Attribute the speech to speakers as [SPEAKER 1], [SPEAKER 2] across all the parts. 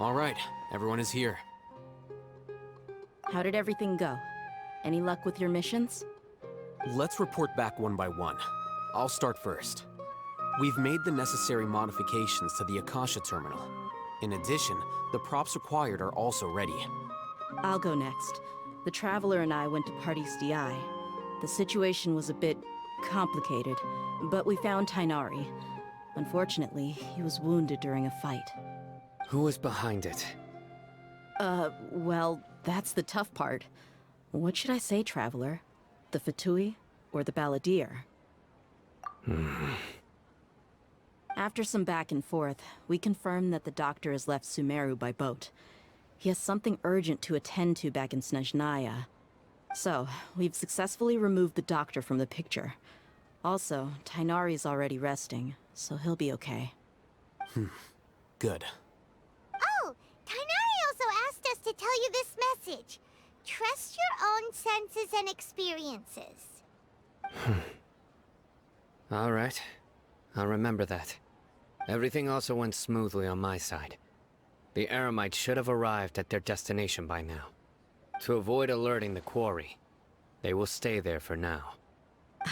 [SPEAKER 1] All right, everyone is here.
[SPEAKER 2] How did everything go? Any luck with your missions?
[SPEAKER 1] Let's report back one by one. I'll start first. We've made the necessary modifications to the Akasha terminal. In addition, the props required are also ready.
[SPEAKER 2] I'll go next. The Traveler and I went to Parte's DI. The situation was a bit complicated, but we found Tighnari. Unfortunately, he was wounded during a fight.
[SPEAKER 3] Who was behind it?
[SPEAKER 2] Well, that's the tough part. What should I say, Traveler? The Fatui or the Balladeer? After some back and forth, we confirmed that the doctor has left Sumeru by boat. He has something urgent to attend to back in Snezhnaya. So, we've successfully removed the doctor from the picture. Also, Tighnari's already resting, so he'll be okay.
[SPEAKER 1] Good.
[SPEAKER 4] Oh, Tighnari also asked us to tell you this message. Trust your own senses and experiences.
[SPEAKER 3] All right. I'll remember that. Everything also went smoothly on my side. The Eremites should have arrived at their destination by now. To avoid alerting the quarry, they will stay there for now.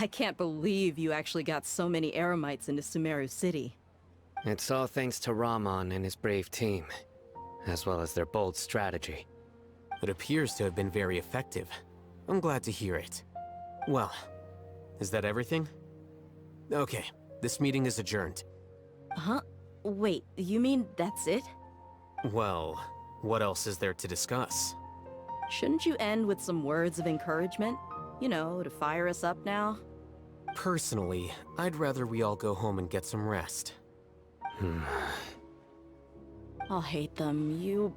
[SPEAKER 2] I can't believe you actually got so many Eremites into Sumeru City.
[SPEAKER 3] It's all thanks to Rahman and his brave team, as well as their bold strategy.
[SPEAKER 1] It appears to have been very effective. I'm glad to hear it. Well, is that everything? Okay, this meeting is adjourned.
[SPEAKER 2] Huh? Wait, you mean that's it?
[SPEAKER 1] Well, what else is there to discuss?
[SPEAKER 2] Shouldn't you end with some words of encouragement? You know, to fire us up now?
[SPEAKER 1] Personally, I'd rather we all go home and get some rest.
[SPEAKER 2] I'll hate them, you...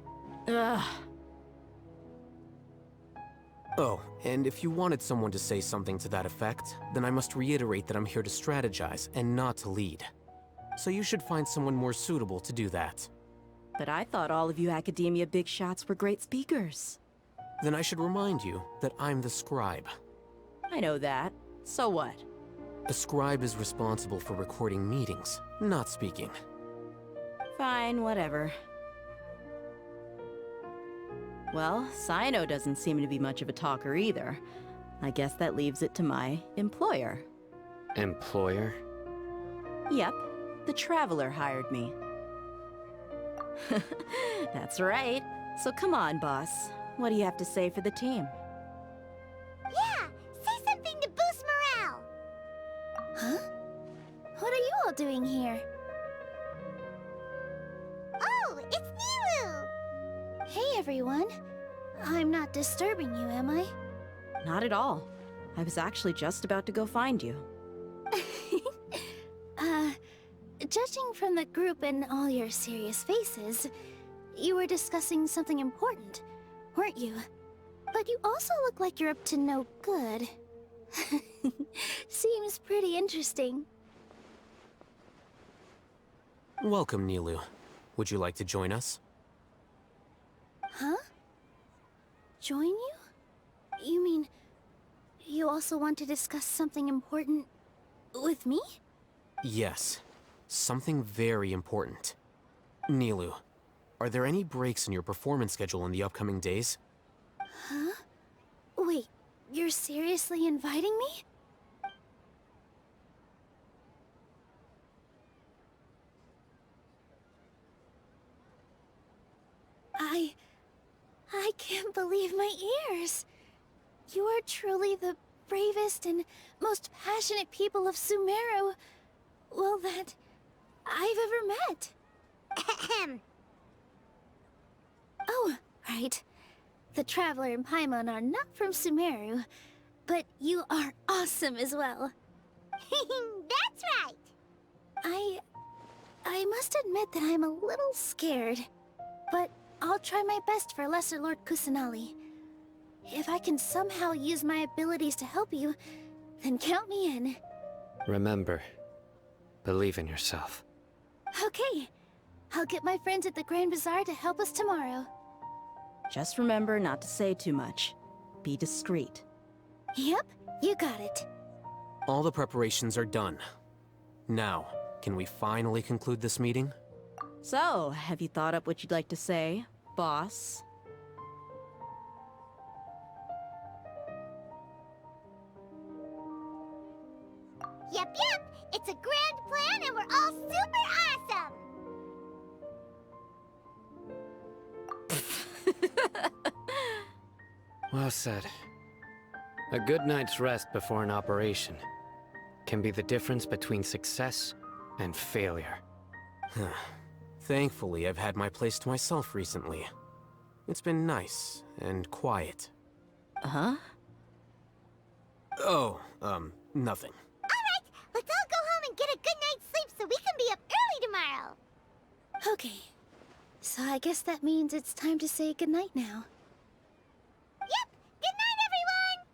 [SPEAKER 2] Ugh.
[SPEAKER 1] Oh, and if you wanted someone to say something to that effect, then I must reiterate that I'm here to strategize and not to lead. So you should find someone more suitable to do that.
[SPEAKER 2] But I thought all of you Academia big shots were great speakers.
[SPEAKER 1] Then I should remind you that I'm the scribe.
[SPEAKER 2] I know that. So what?
[SPEAKER 1] A scribe is responsible for recording meetings, not speaking.
[SPEAKER 2] Fine, whatever. Well, Cyno doesn't seem to be much of a talker either. I guess that leaves it to my employer.
[SPEAKER 3] Employer?
[SPEAKER 2] Yep, the Traveler hired me. That's right. So come on, boss. What do you have to say for the team?
[SPEAKER 4] Yeah, say something to boost morale. Huh? What are you all doing here? Oh, it's Nilu! Hey, everyone. I'm not disturbing you, am I?
[SPEAKER 2] Not at all. I was actually just about to go find you.
[SPEAKER 4] Judging from the group and all your serious faces, you were discussing something important, weren't you? But you also look like you're up to no good. Seems pretty interesting.
[SPEAKER 1] Welcome, Nilu. Would you like to join us?
[SPEAKER 4] Huh? Join you? You mean, you also want to discuss something important with me?
[SPEAKER 1] Yes. Something very important. Nilu, are there any breaks in your performance schedule in the upcoming days?
[SPEAKER 4] Huh? Wait, you're seriously inviting me? I can't believe my ears. You are truly the bravest and most passionate people of Sumeru, well, that I've ever met. Ahem. Oh, right. The Traveler and Paimon are not from Sumeru, but you are awesome as well. That's right. I must admit that I'm a little scared, but I'll try my best for Lesser Lord Kusanali. If I can somehow use my abilities to help you, then count me in.
[SPEAKER 3] Remember, believe in yourself.
[SPEAKER 4] Okay. I'll get my friends at the Grand Bazaar to help us tomorrow.
[SPEAKER 2] Just remember not to say too much. Be discreet.
[SPEAKER 4] Yep, you got it.
[SPEAKER 1] All the preparations are done. Now, can we finally conclude this meeting?
[SPEAKER 2] So, have you thought up what you'd like to say, boss?
[SPEAKER 4] Yep, it's a grand plan and we're all super awesome!
[SPEAKER 3] Well said. A good night's rest before an operation can be the difference between success and failure.
[SPEAKER 1] Thankfully, I've had my place to myself recently. It's been nice and quiet.
[SPEAKER 2] Huh?
[SPEAKER 1] Oh, nothing.
[SPEAKER 4] Alright, let's all go home and get a good night's sleep so we can be up early tomorrow. Okay, so I guess that means it's time to say goodnight now. Yep, good night, everyone!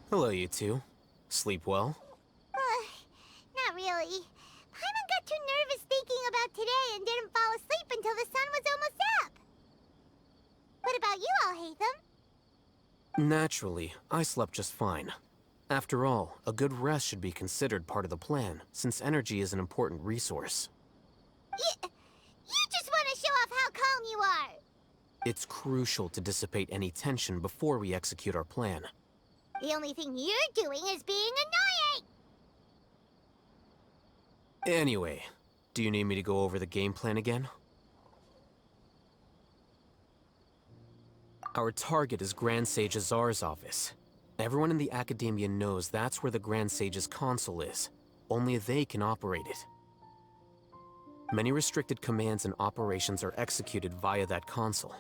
[SPEAKER 1] Hello, you two. Sleep well?
[SPEAKER 4] Not really. Paimon got too nervous thinking about today and didn't fall asleep until the sun was almost up. What about you all, Hatham?
[SPEAKER 1] Naturally, I slept just fine. After all, a good rest should be considered part of the plan, since energy is an important resource.
[SPEAKER 4] You just want to show off how calm you are.
[SPEAKER 1] It's crucial to dissipate any tension before we execute our plan.
[SPEAKER 4] The only thing you're doing is being annoying!
[SPEAKER 1] Anyway, do you need me to go over the game plan again? Our target is Grand Sage Azar's office. Everyone in the Academia knows that's where the Grand Sage's console is. Only they can operate it. Many restricted commands and operations are executed via that console.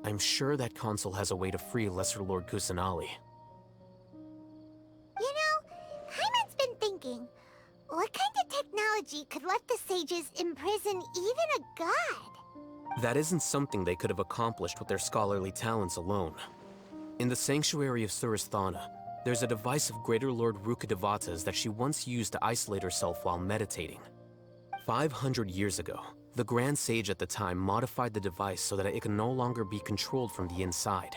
[SPEAKER 1] I'm sure that console has a way to free Lesser Lord Kusanali.
[SPEAKER 4] You know, Paimon's been thinking, what kind of technology could let the sages imprison even a god?
[SPEAKER 1] That isn't something they could have accomplished with their scholarly talents alone. In the Sanctuary of Suristhana, there's a device of Greater Lord Rukkhadevata's that she once used to isolate herself while meditating. 500 years ago, the Grand Sage at the time modified the device so that it could no longer be controlled from the inside.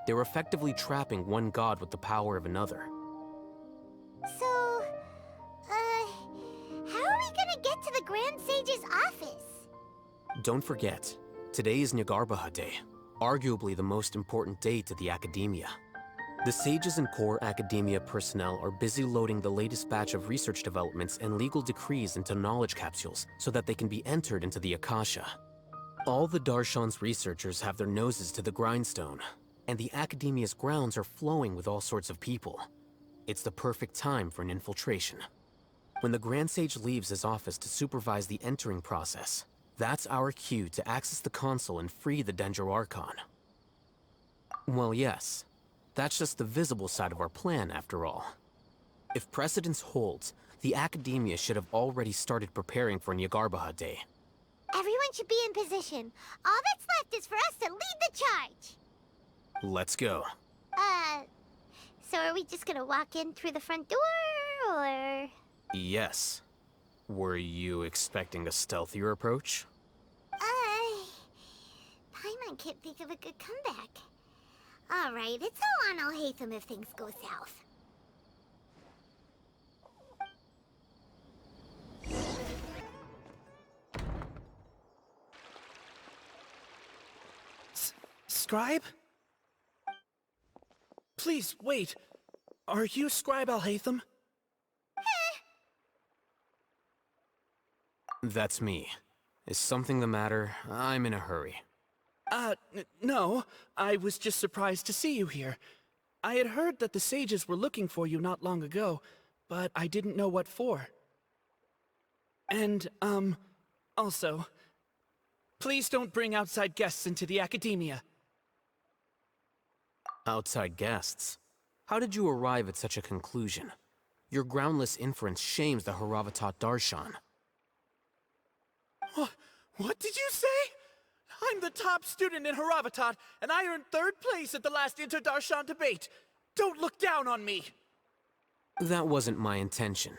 [SPEAKER 1] They were effectively trapping one god with the power of another.
[SPEAKER 4] So, how are we gonna get to the Grand Sage's office?
[SPEAKER 1] Don't forget, today is Nyagarbha Day, arguably the most important day to the Academia. The sages and core Academia personnel are busy loading the latest batch of research developments and legal decrees into knowledge capsules so that they can be entered into the Akasha. All the Darshan's researchers have their noses to the grindstone, and the Academia's grounds are flowing with all sorts of people. It's the perfect time for an infiltration. When the Grand Sage leaves his office to supervise the entering process, that's our cue to access the console and free the Dendro Archon. Well, yes. That's just the visible side of our plan, after all. If precedence holds, the Academia should have already started preparing for Nyagarbha Day.
[SPEAKER 4] Everyone should be in position. All that's left is for us to lead the charge.
[SPEAKER 1] Let's go.
[SPEAKER 4] So are we just gonna walk in through the front door, or...?
[SPEAKER 1] Yes. Were you expecting a stealthier approach?
[SPEAKER 4] Paimon can't think of a good comeback. Alright, it's all on Alhaitham if things go south.
[SPEAKER 5] Scribe? Please, wait. Are you Scribe Alhaitham?
[SPEAKER 1] That's me. Is something the matter? I'm in a hurry.
[SPEAKER 5] No. I was just surprised to see you here. I had heard that the sages were looking for you not long ago, but I didn't know what for. And, also, please don't bring outside guests into the Academia.
[SPEAKER 1] Outside guests? How did you arrive at such a conclusion? Your groundless inference shames the Haravatat Darshan.
[SPEAKER 5] What did you say? I'm the top student in Haravatat, and I earned 3rd place at the last Inter-Darshan debate. Don't look down on me!
[SPEAKER 1] That wasn't my intention.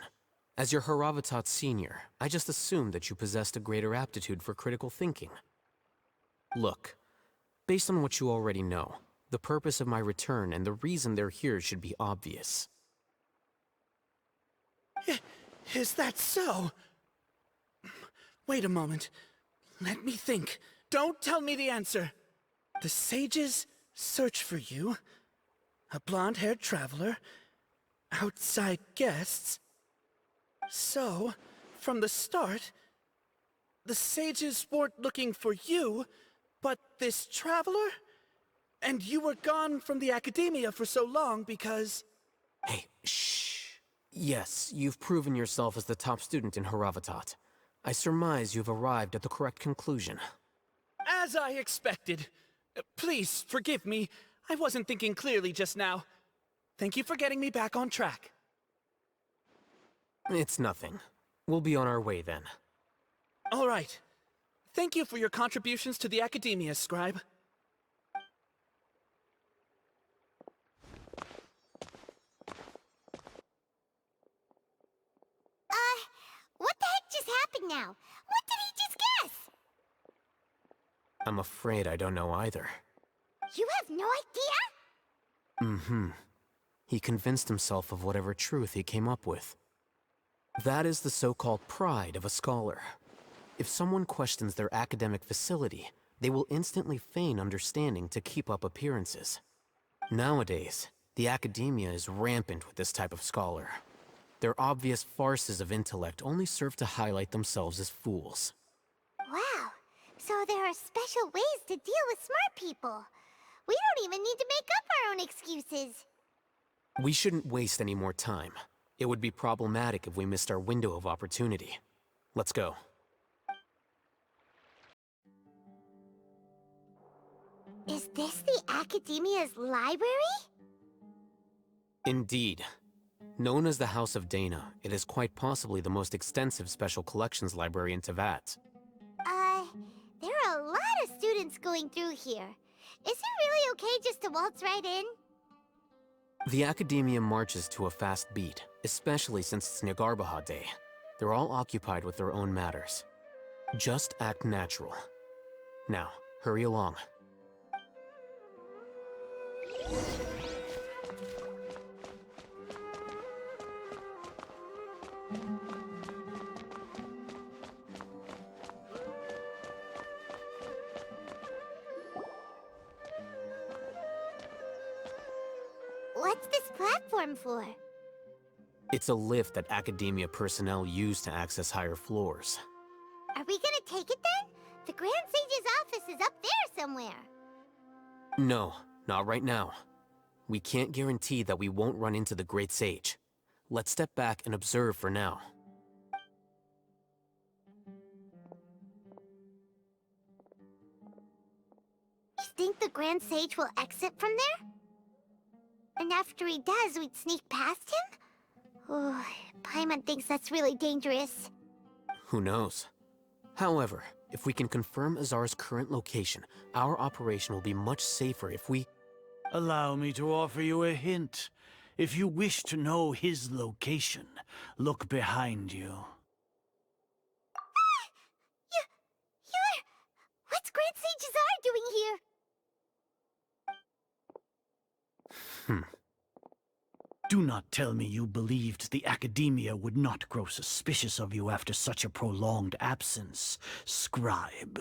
[SPEAKER 1] As your Haravatat senior, I just assumed that you possessed a greater aptitude for critical thinking. Look, based on what you already know, the purpose of my return and the reason they're here should be obvious.
[SPEAKER 5] Is that so? Wait a moment. Let me think. Don't tell me the answer. The sages search for you. A blonde-haired traveler. Outside guests. So, from the start, the sages weren't looking for you, but this traveler? And you were gone from the academia for so long because...
[SPEAKER 1] Hey, shh. Yes, you've proven yourself as the top student in Haravatat. I surmise you've arrived at the correct conclusion.
[SPEAKER 5] As I expected. Please, forgive me. I wasn't thinking clearly just now. Thank you for getting me back on track.
[SPEAKER 1] It's nothing. We'll be on our way then.
[SPEAKER 5] All right. Thank you for your contributions to the academia, Scribe.
[SPEAKER 4] What the heck just happened now? What did he just guess?
[SPEAKER 1] I'm afraid I don't know either.
[SPEAKER 4] You have no idea?
[SPEAKER 1] Mm-hmm. He convinced himself of whatever truth he came up with. That is the so-called pride of a scholar. If someone questions their academic facility, they will instantly feign understanding to keep up appearances. Nowadays, the academia is rampant with this type of scholar. Their obvious farces of intellect only serve to highlight themselves as fools.
[SPEAKER 4] Wow. So there are special ways to deal with smart people. We don't even need to make up our own excuses.
[SPEAKER 1] We shouldn't waste any more time. It would be problematic if we missed our window of opportunity. Let's go.
[SPEAKER 4] Is this the Academia's library?
[SPEAKER 1] Indeed. Known as the House of Dana, it is quite possibly the most extensive special collections library in Teyvat.
[SPEAKER 4] There are a lot of students going through here. Is it really okay just to waltz right in?
[SPEAKER 1] The Academia marches to a fast beat, especially since it's Nyargarbaha Day. They're all occupied with their own matters. Just act natural. Now, hurry along.
[SPEAKER 4] What's this platform for?
[SPEAKER 1] It's a lift that Academia personnel use to access higher floors.
[SPEAKER 4] Are we gonna take it then? The Grand Sage's office is up there somewhere.
[SPEAKER 1] No, not right now. We can't guarantee that we won't run into the Great Sage. Let's step back and observe for now.
[SPEAKER 4] You think the Grand Sage will exit from there? And after he does, we'd sneak past him? Oh, Paimon thinks that's really dangerous.
[SPEAKER 1] Who knows? However, if we can confirm Azar's current location, our operation will be much safer if we...
[SPEAKER 6] Allow me to offer you a hint. If you wish to know his location, look behind you.
[SPEAKER 4] What's Grand Sage Azar doing here?
[SPEAKER 6] Do not tell me you believed the Academia would not grow suspicious of you after such a prolonged absence, Scribe.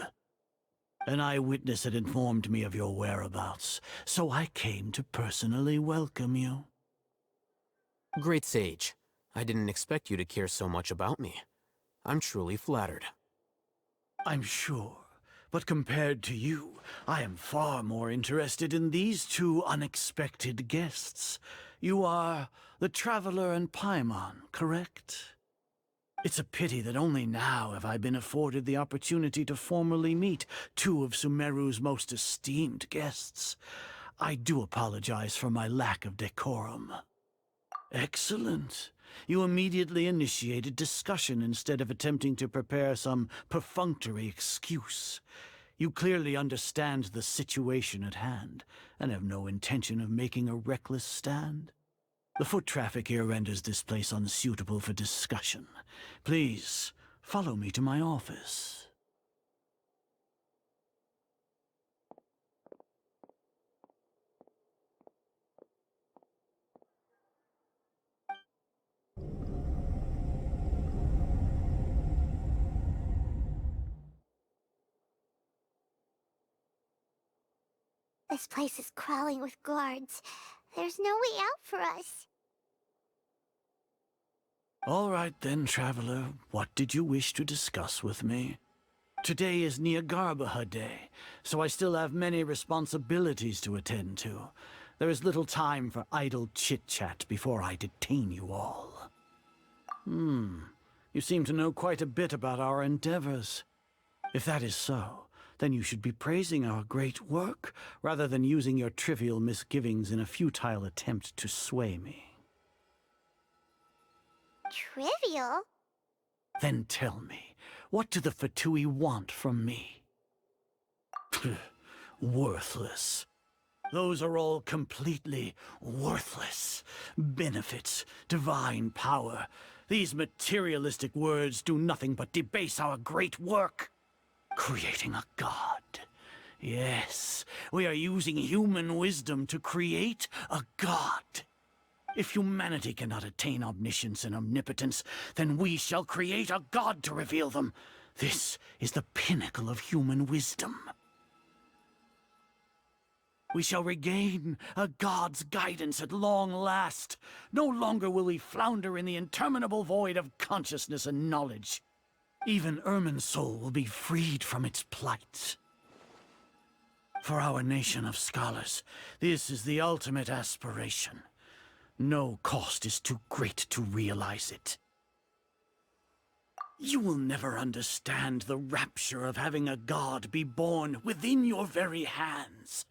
[SPEAKER 6] An eyewitness had informed me of your whereabouts, so I came to personally welcome you.
[SPEAKER 1] Great Sage, I didn't expect you to care so much about me. I'm truly flattered.
[SPEAKER 6] I'm sure, but compared to you, I am far more interested in these two unexpected guests. You are the Traveler and Paimon, correct? It's a pity that only now have I been afforded the opportunity to formally meet two of Sumeru's most esteemed guests. I do apologize for my lack of decorum. Excellent. You immediately initiated discussion instead of attempting to prepare some perfunctory excuse. You clearly understand the situation at hand, and have no intention of making a reckless stand. The foot traffic here renders this place unsuitable for discussion. Please, follow me to my office.
[SPEAKER 4] This place is crawling with guards. There's no way out for us.
[SPEAKER 6] All right then, traveler. What did you wish to discuss with me? Today is Neagarbaha Day, so I still have many responsibilities to attend to. There is little time for idle chit-chat before I detain you all. You seem to know quite a bit about our endeavors. If that is so, then you should be praising our great work, rather than using your trivial misgivings in a futile attempt to sway me.
[SPEAKER 4] Trivial?
[SPEAKER 6] Then tell me, what do the Fatui want from me? Worthless. Those are all completely worthless. Benefits, divine power. These materialistic words do nothing but debase our great work. Creating a god. Yes, we are using human wisdom to create a god. If humanity cannot attain omniscience and omnipotence, then we shall create a god to reveal them. This is the pinnacle of human wisdom. We shall regain a god's guidance at long last. No longer will we flounder in the interminable void of consciousness and knowledge. Even Irminsul will be freed from its plight. For our nation of scholars, this is the ultimate aspiration. No cost is too great to realize it. You will never understand the rapture of having a god be born within your very hands.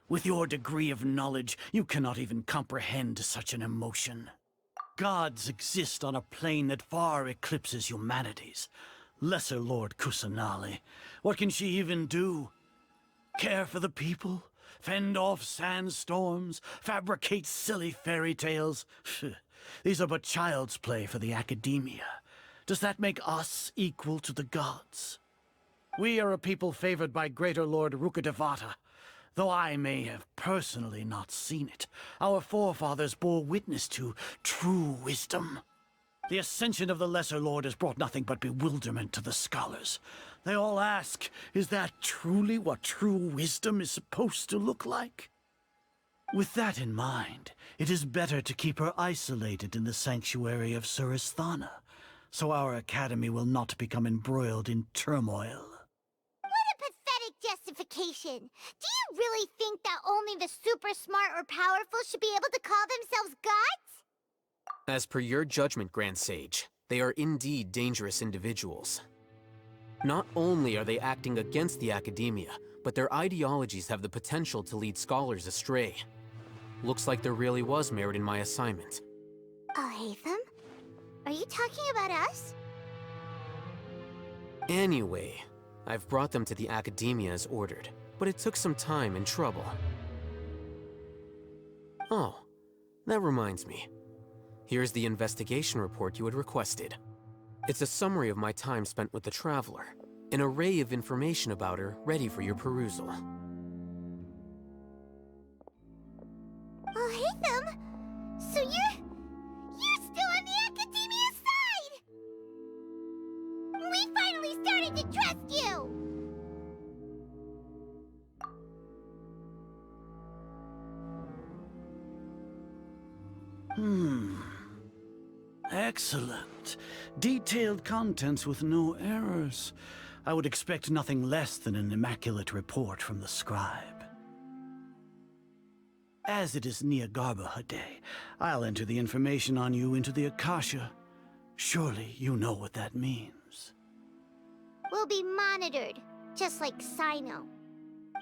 [SPEAKER 6] With your degree of knowledge, you cannot even comprehend such an emotion. Gods exist on a plane that far eclipses humanity's. Lesser Lord Kusanali, what can she even do? Care for the people? Fend off sandstorms? Fabricate silly fairy tales? These are but child's play for the academia. Does that make us equal to the gods? We are a people favored by Greater Lord Rukadevata. Though I may have personally not seen it, our forefathers bore witness to true wisdom. The ascension of the Lesser Lord has brought nothing but bewilderment to the scholars. They all ask, is that truly what true wisdom is supposed to look like? With that in mind, it is better to keep her isolated in the sanctuary of Suristhana, so our academy will not become embroiled in turmoil.
[SPEAKER 4] What a pathetic justification! Do you really think that only the super smart or powerful should be able to call themselves gods?
[SPEAKER 1] As per your judgment, Grand Sage, they are indeed dangerous individuals. Not only are they acting against the academia, but their ideologies have the potential to lead scholars astray. Looks like there really was merit in my assignment.
[SPEAKER 4] Alhaitham? Are you talking about us?
[SPEAKER 1] Anyway, I've brought them to the academia as ordered, but it took some time and trouble. Oh, that reminds me. Here's the investigation report you had requested. It's a summary of my time spent with the Traveler, an array of information about her ready for your perusal.
[SPEAKER 4] Alhaitham? So you're still on the academia side! We finally started to trust you!
[SPEAKER 6] Excellent. Detailed contents with no errors. I would expect nothing less than an immaculate report from the scribe. As it is Neagarbaha Day, I'll enter the information on you into the Akasha. Surely you know what that means.
[SPEAKER 4] We'll be monitored, just like Sino.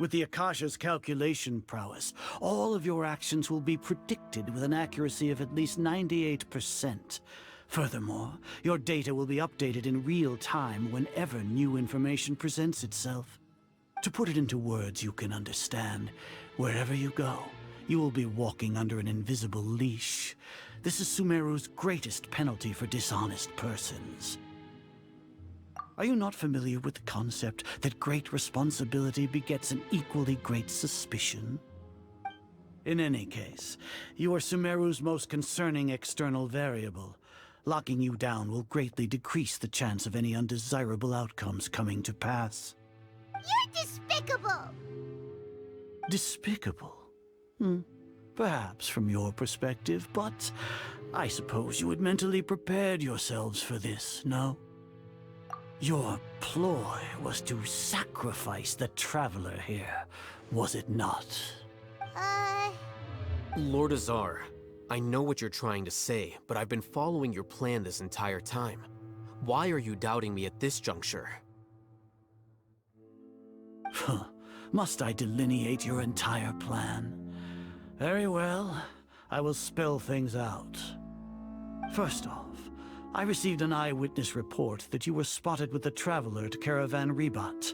[SPEAKER 6] With the Akasha's calculation prowess, all of your actions will be predicted with an accuracy of at least 98%. Furthermore, your data will be updated in real time whenever new information presents itself. To put it into words you can understand, wherever you go, you will be walking under an invisible leash. This is Sumeru's greatest penalty for dishonest persons. Are you not familiar with the concept that great responsibility begets an equally great suspicion? In any case, you are Sumeru's most concerning external variable. Locking you down will greatly decrease the chance of any undesirable outcomes coming to pass.
[SPEAKER 4] You're despicable!
[SPEAKER 6] Despicable. Perhaps from your perspective, but I suppose you had mentally prepared yourselves for this, no? Your ploy was to sacrifice the traveler here, was it not?
[SPEAKER 1] Lord Azar, I know what you're trying to say, but I've been following your plan this entire time. Why are you doubting me at this juncture?
[SPEAKER 6] Must I delineate your entire plan? Very well, I will spell things out. First off, I received an eyewitness report that you were spotted with the traveler to Caravan Rebat.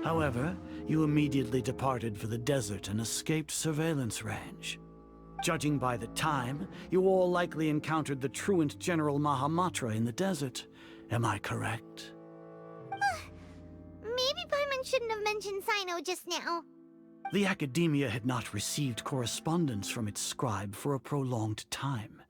[SPEAKER 6] However, you immediately departed for the desert and escaped surveillance range. Judging by the time, you all likely encountered the truant General Mahamatra in the desert. Am I correct?
[SPEAKER 4] Maybe Paimon shouldn't have mentioned Sino just now.
[SPEAKER 6] The Academia had not received correspondence from its scribe for a prolonged time.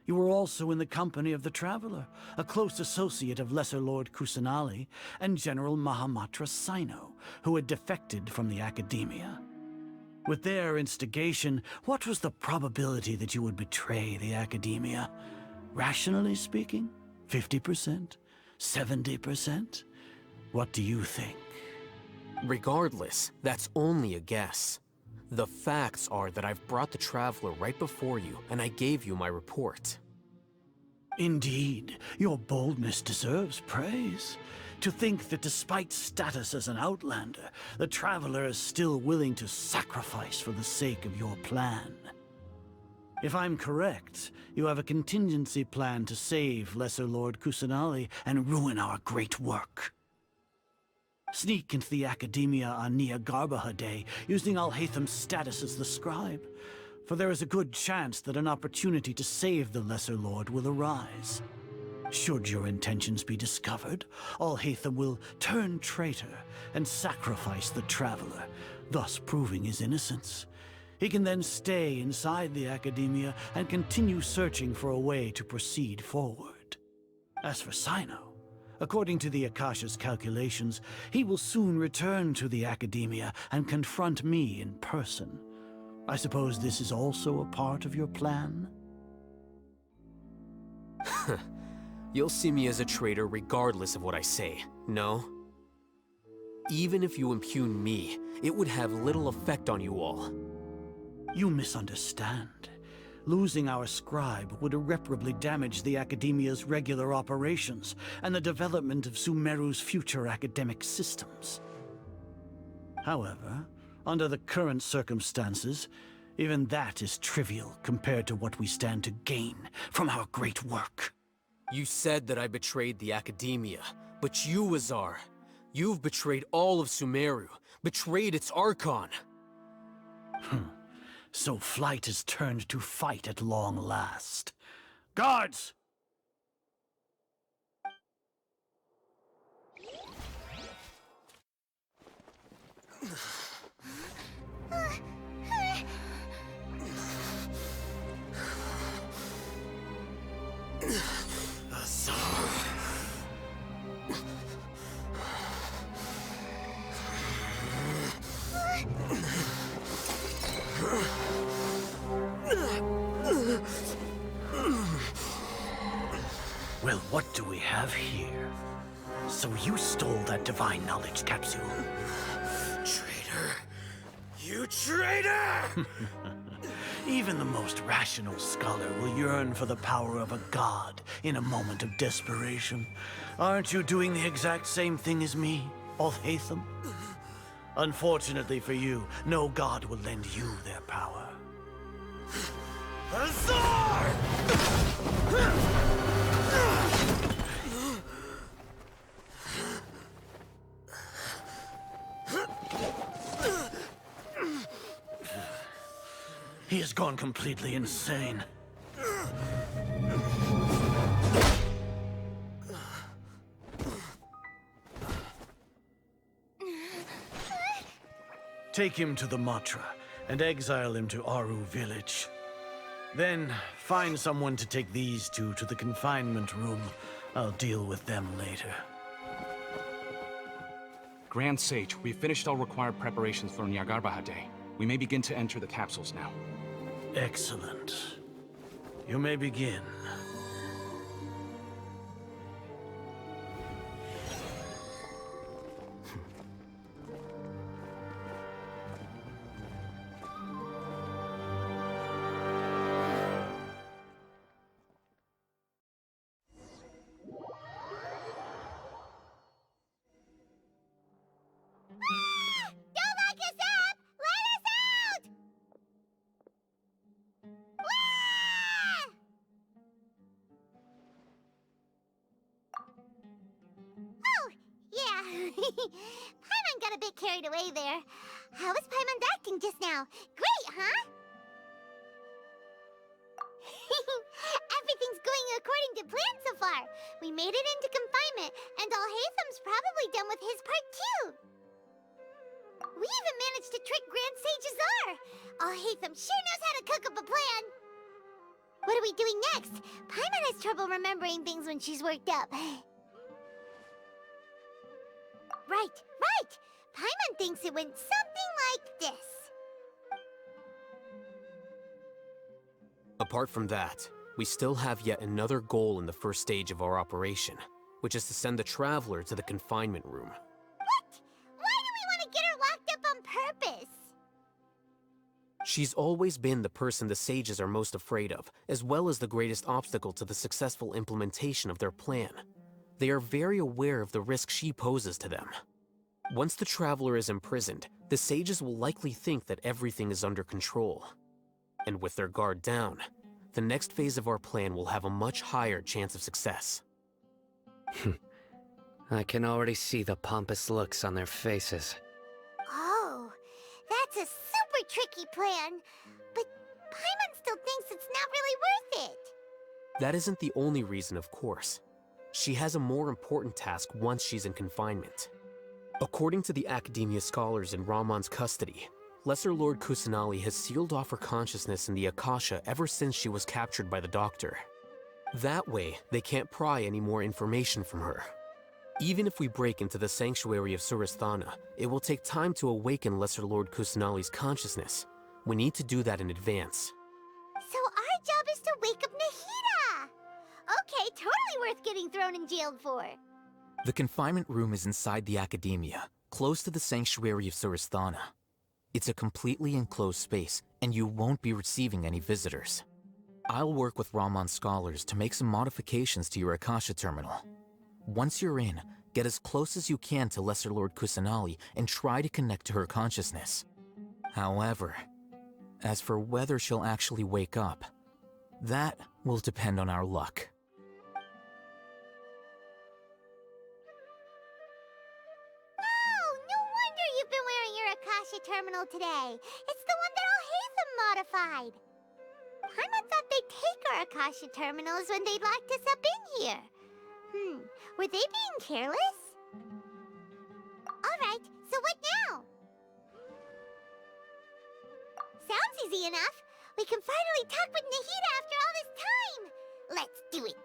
[SPEAKER 6] You were also in the company of the Traveler, a close associate of Lesser Lord Kusanali and General Mahamatra Sino, who had defected from the Academia. With their instigation, what was the probability that you would betray the Academia? Rationally speaking, 50%? 70%? What do you think?
[SPEAKER 1] Regardless, that's only a guess. The facts are that I've brought the Traveler right before you, and I gave you my report.
[SPEAKER 6] Indeed, your boldness deserves praise. To think that despite status as an outlander, the Traveler is still willing to sacrifice for the sake of your plan. If I'm correct, you have a contingency plan to save Lesser Lord Kusanali and ruin our great work. Sneak into the Academia on Niagarbaha Day, using Alhaitham's status as the scribe, for there is a good chance that an opportunity to save the Lesser Lord will arise. Should your intentions be discovered, Alhaitham will turn traitor and sacrifice the Traveler, thus proving his innocence. He can then stay inside the Academia and continue searching for a way to proceed forward. As for Sino, according to the Akasha's calculations, he will soon return to the Academia and confront me in person. I suppose this is also a part of your plan?
[SPEAKER 1] You'll see me as a traitor regardless of what I say, no? Even if you impugn me, it would have little effect on you all.
[SPEAKER 6] You misunderstand. Losing our scribe would irreparably damage the Academia's regular operations and the development of Sumeru's future academic systems. However, under the current circumstances, even that is trivial compared to what we stand to gain from our great work.
[SPEAKER 1] You said that I betrayed the Academia, but you, Azar, you've betrayed all of Sumeru, betrayed its Archon.
[SPEAKER 6] So flight has turned to fight at long last. Guards! Well, what do we have here? So you stole that divine knowledge capsule?
[SPEAKER 1] Traitor! You traitor!
[SPEAKER 6] Even the most rational scholar will yearn for the power of a god in a moment of desperation. Aren't you doing the exact same thing as me, Alhaitham? Unfortunately for you, no god will lend you their power.
[SPEAKER 1] Azar!
[SPEAKER 6] He has gone completely insane. Take him to the Matra and exile him to Aru village. Then find someone to take these two to the confinement room. I'll deal with them later.
[SPEAKER 7] Grand Sage, we've finished all required preparations for Niagarbaha Day. We may begin to enter the capsules now.
[SPEAKER 6] Excellent. You may begin.
[SPEAKER 4] Don't lock us up! Let us out! Ah! Oh, yeah. Paimon got a bit carried away there. How was Paimon's acting just now? Great, huh? Everything's going according to plan so far. We made it into confinement, and Alhaitham's probably done with his part too. We even managed to trick Grand Sage Azar! Alhaitham sure knows how to cook up a plan! What are we doing next? Paimon has trouble remembering things when she's worked up. Right! Paimon thinks it went something like this.
[SPEAKER 1] Apart from that, we still have yet another goal in the first stage of our operation, which is to send the Traveler to the confinement room.
[SPEAKER 4] What? Why do we want to get her locked up on purpose?
[SPEAKER 1] She's always been the person the sages are most afraid of, as well as the greatest obstacle to the successful implementation of their plan. They are very aware of the risk she poses to them. Once the Traveler is imprisoned, the sages will likely think that everything is under control. And with their guard down, the next phase of our plan will have a much higher chance of success.
[SPEAKER 3] I can already see the pompous looks on their faces.
[SPEAKER 4] Oh, that's a super tricky plan. But Paimon still thinks it's not really worth it.
[SPEAKER 1] That isn't the only reason, of course. She has a more important task once she's in confinement. According to the Academia scholars in Ramon's custody, Lesser Lord Kusanali has sealed off her consciousness in the Akasha ever since she was captured by the Doctor. That way, they can't pry any more information from her. Even if we break into the sanctuary of Surasthana, it will take time to awaken Lesser Lord Kusanali's consciousness. We need to do that in advance.
[SPEAKER 4] So our job is to wake up Nahida! Okay, totally worth getting thrown in jail for.
[SPEAKER 8] The confinement room is inside the Academia, close to the sanctuary of Surasthana. It's a completely enclosed space, and you won't be receiving any visitors. I'll work with Ramon's scholars to make some modifications to your Akasha terminal. Once you're in, get as close as you can to Lesser Lord Kusanali and try to connect to her consciousness. However, as for whether she'll actually wake up, that will depend on our luck.
[SPEAKER 4] Akasha terminal today. It's the one that Alhaitham modified. Paimon thought they'd take our Akasha terminals when they locked us up in here. Were they being careless? Alright, so what now? Sounds easy enough. We can finally talk with Nahida after all this time. Let's do it.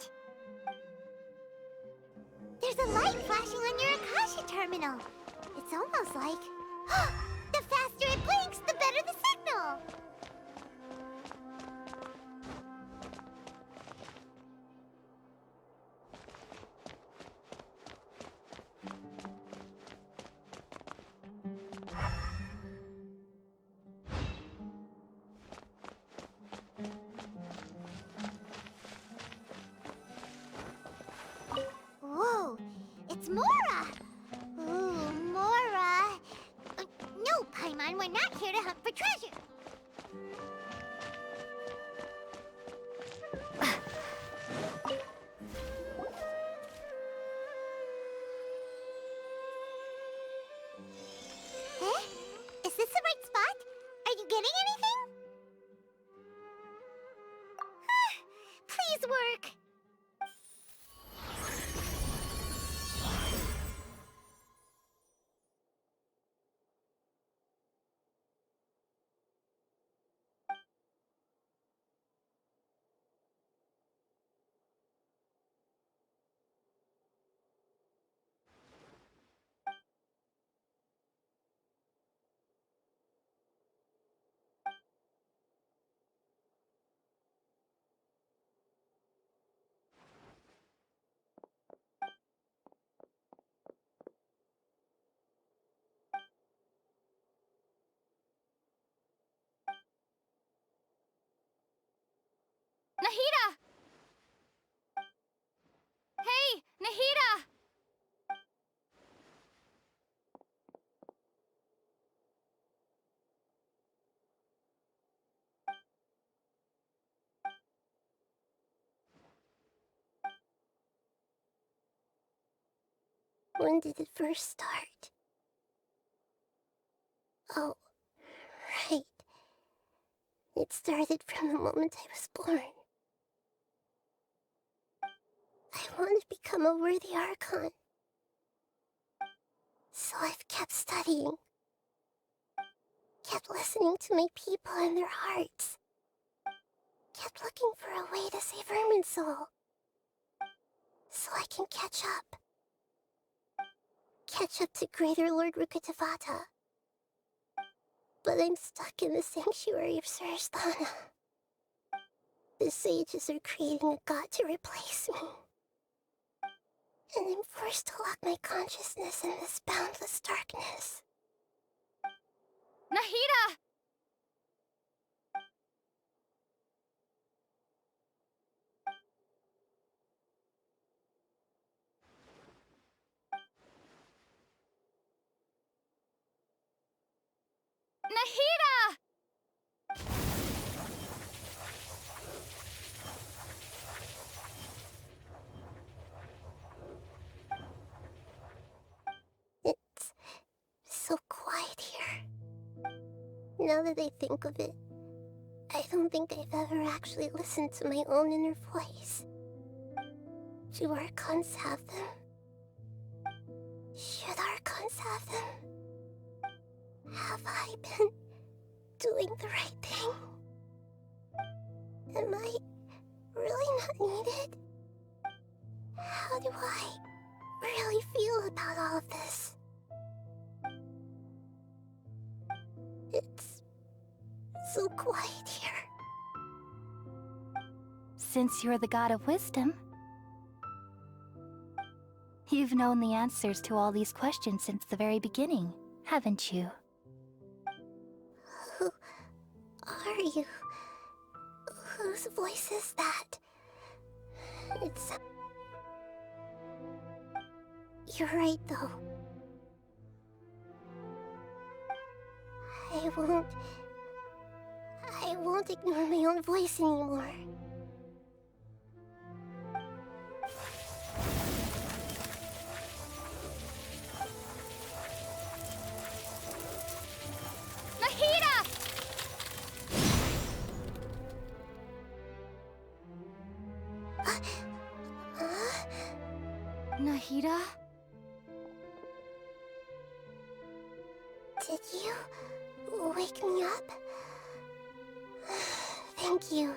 [SPEAKER 4] There's a light flashing on your Akasha terminal. It's almost like... The faster it blinks, the better the signal! Whoa, it's Mora! Ooh, Mora! No, Paimon, we're not here to hunt for treasure. Is this the right spot? Are you getting anything? Please work. When did it first start? Oh, right. It started from the moment I was born. I want to become a worthy Archon. So I've kept studying. Kept listening to my people and their hearts. Kept looking for a way to save Irminsul. So I can catch up. Catch up to Greater Lord Rukkhadevata. But I'm stuck in the sanctuary of Surasthana. The sages are creating a god to replace me. And I'm forced to lock my consciousness in this boundless darkness.
[SPEAKER 9] Nahida! Nahida!
[SPEAKER 4] It's so quiet here. Now that I think of it, I don't think I've ever actually listened to my own inner voice. Do Archons have them? Should Archons have them? Have I been doing the right thing? Am I really not needed? How do I really feel about all of this? It's so quiet here.
[SPEAKER 9] Since you're the god of wisdom, you've known the answers to all these questions since the very beginning, haven't you?
[SPEAKER 4] Who are you? Whose voice is that? It's... You're right, though. I won't ignore my own voice anymore.
[SPEAKER 9] Nahida! Nahida?
[SPEAKER 4] Did you wake me up? Thank you.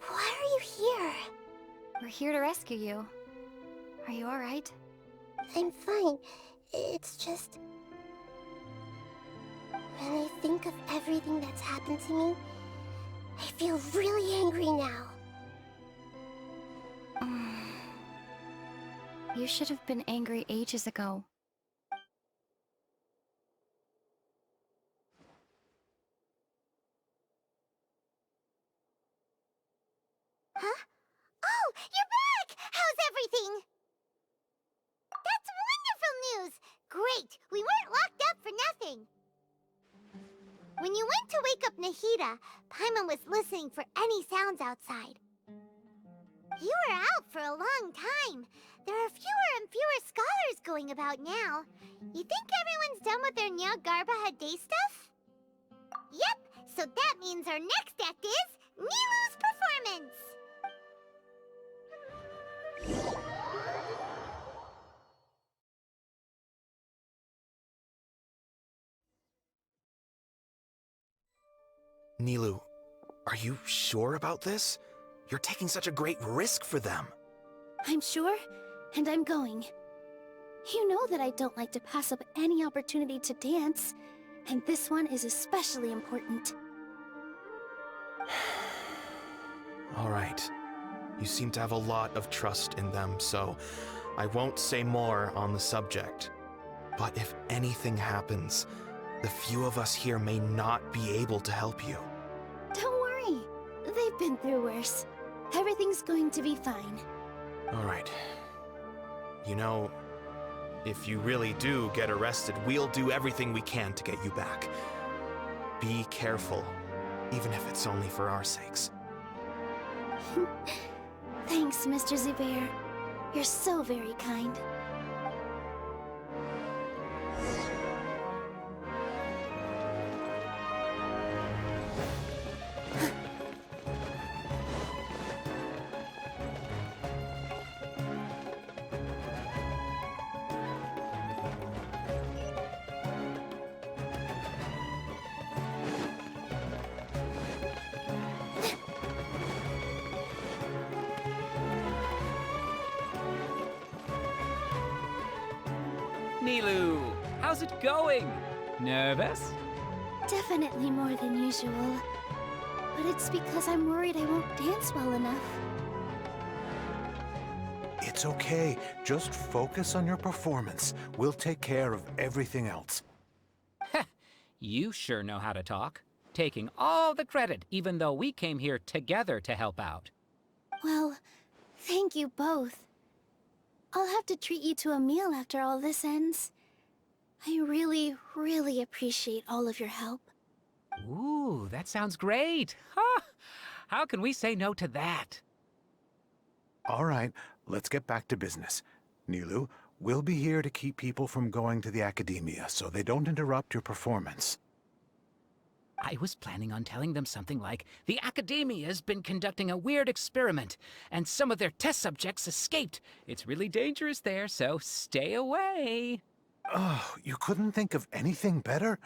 [SPEAKER 4] Why are you here?
[SPEAKER 9] We're here to rescue you. Are you alright?
[SPEAKER 4] I'm fine. It's just... when I think of everything that's happened to me, I feel really angry now.
[SPEAKER 9] You should have been angry ages ago.
[SPEAKER 4] Huh? Oh, you're back! How's everything? That's wonderful news! Great! We weren't locked up for nothing! When you went to wake up Nahida, Paimon was listening for any sounds outside. You were out for a long time. There are fewer and fewer scholars going about now. You think everyone's done with their Nyagarbha day stuff? Yep, so that means our next act is Nilu's performance!
[SPEAKER 10] Nilu, are you sure about this? You're taking such a great risk for them.
[SPEAKER 11] I'm sure, and I'm going. You know that I don't like to pass up any opportunity to dance, and this one is especially important.
[SPEAKER 10] All right. You seem to have a lot of trust in them, so I won't say more on the subject. But if anything happens, the few of us here may not be able to help you.
[SPEAKER 11] Don't worry. They've been through worse. Everything's going to be fine.
[SPEAKER 10] All right. You know, if you really do get arrested, we'll do everything we can to get you back. Be careful, even if it's only for our sakes.
[SPEAKER 11] Thanks, Mr. Zubair. You're so very kind.
[SPEAKER 12] Nilu! How's it going? Nervous?
[SPEAKER 4] Definitely more than usual. But it's because I'm worried I won't dance well enough.
[SPEAKER 13] It's okay. Just focus on your performance. We'll take care of everything else.
[SPEAKER 12] You sure know how to talk. Taking all the credit, even though we came here together to help out.
[SPEAKER 4] Well, thank you both. I'll have to treat you to a meal after all this ends. I really, really appreciate all of your help.
[SPEAKER 12] Ooh, that sounds great. Huh? How can we say no to that?
[SPEAKER 13] All right, let's get back to business. Nilu, we'll be here to keep people from going to the academia so they don't interrupt your performance.
[SPEAKER 12] I was planning on telling them something like, the Academia's been conducting a weird experiment, and some of their test subjects escaped. It's really dangerous there, so stay away.
[SPEAKER 13] Oh, you couldn't think of anything better?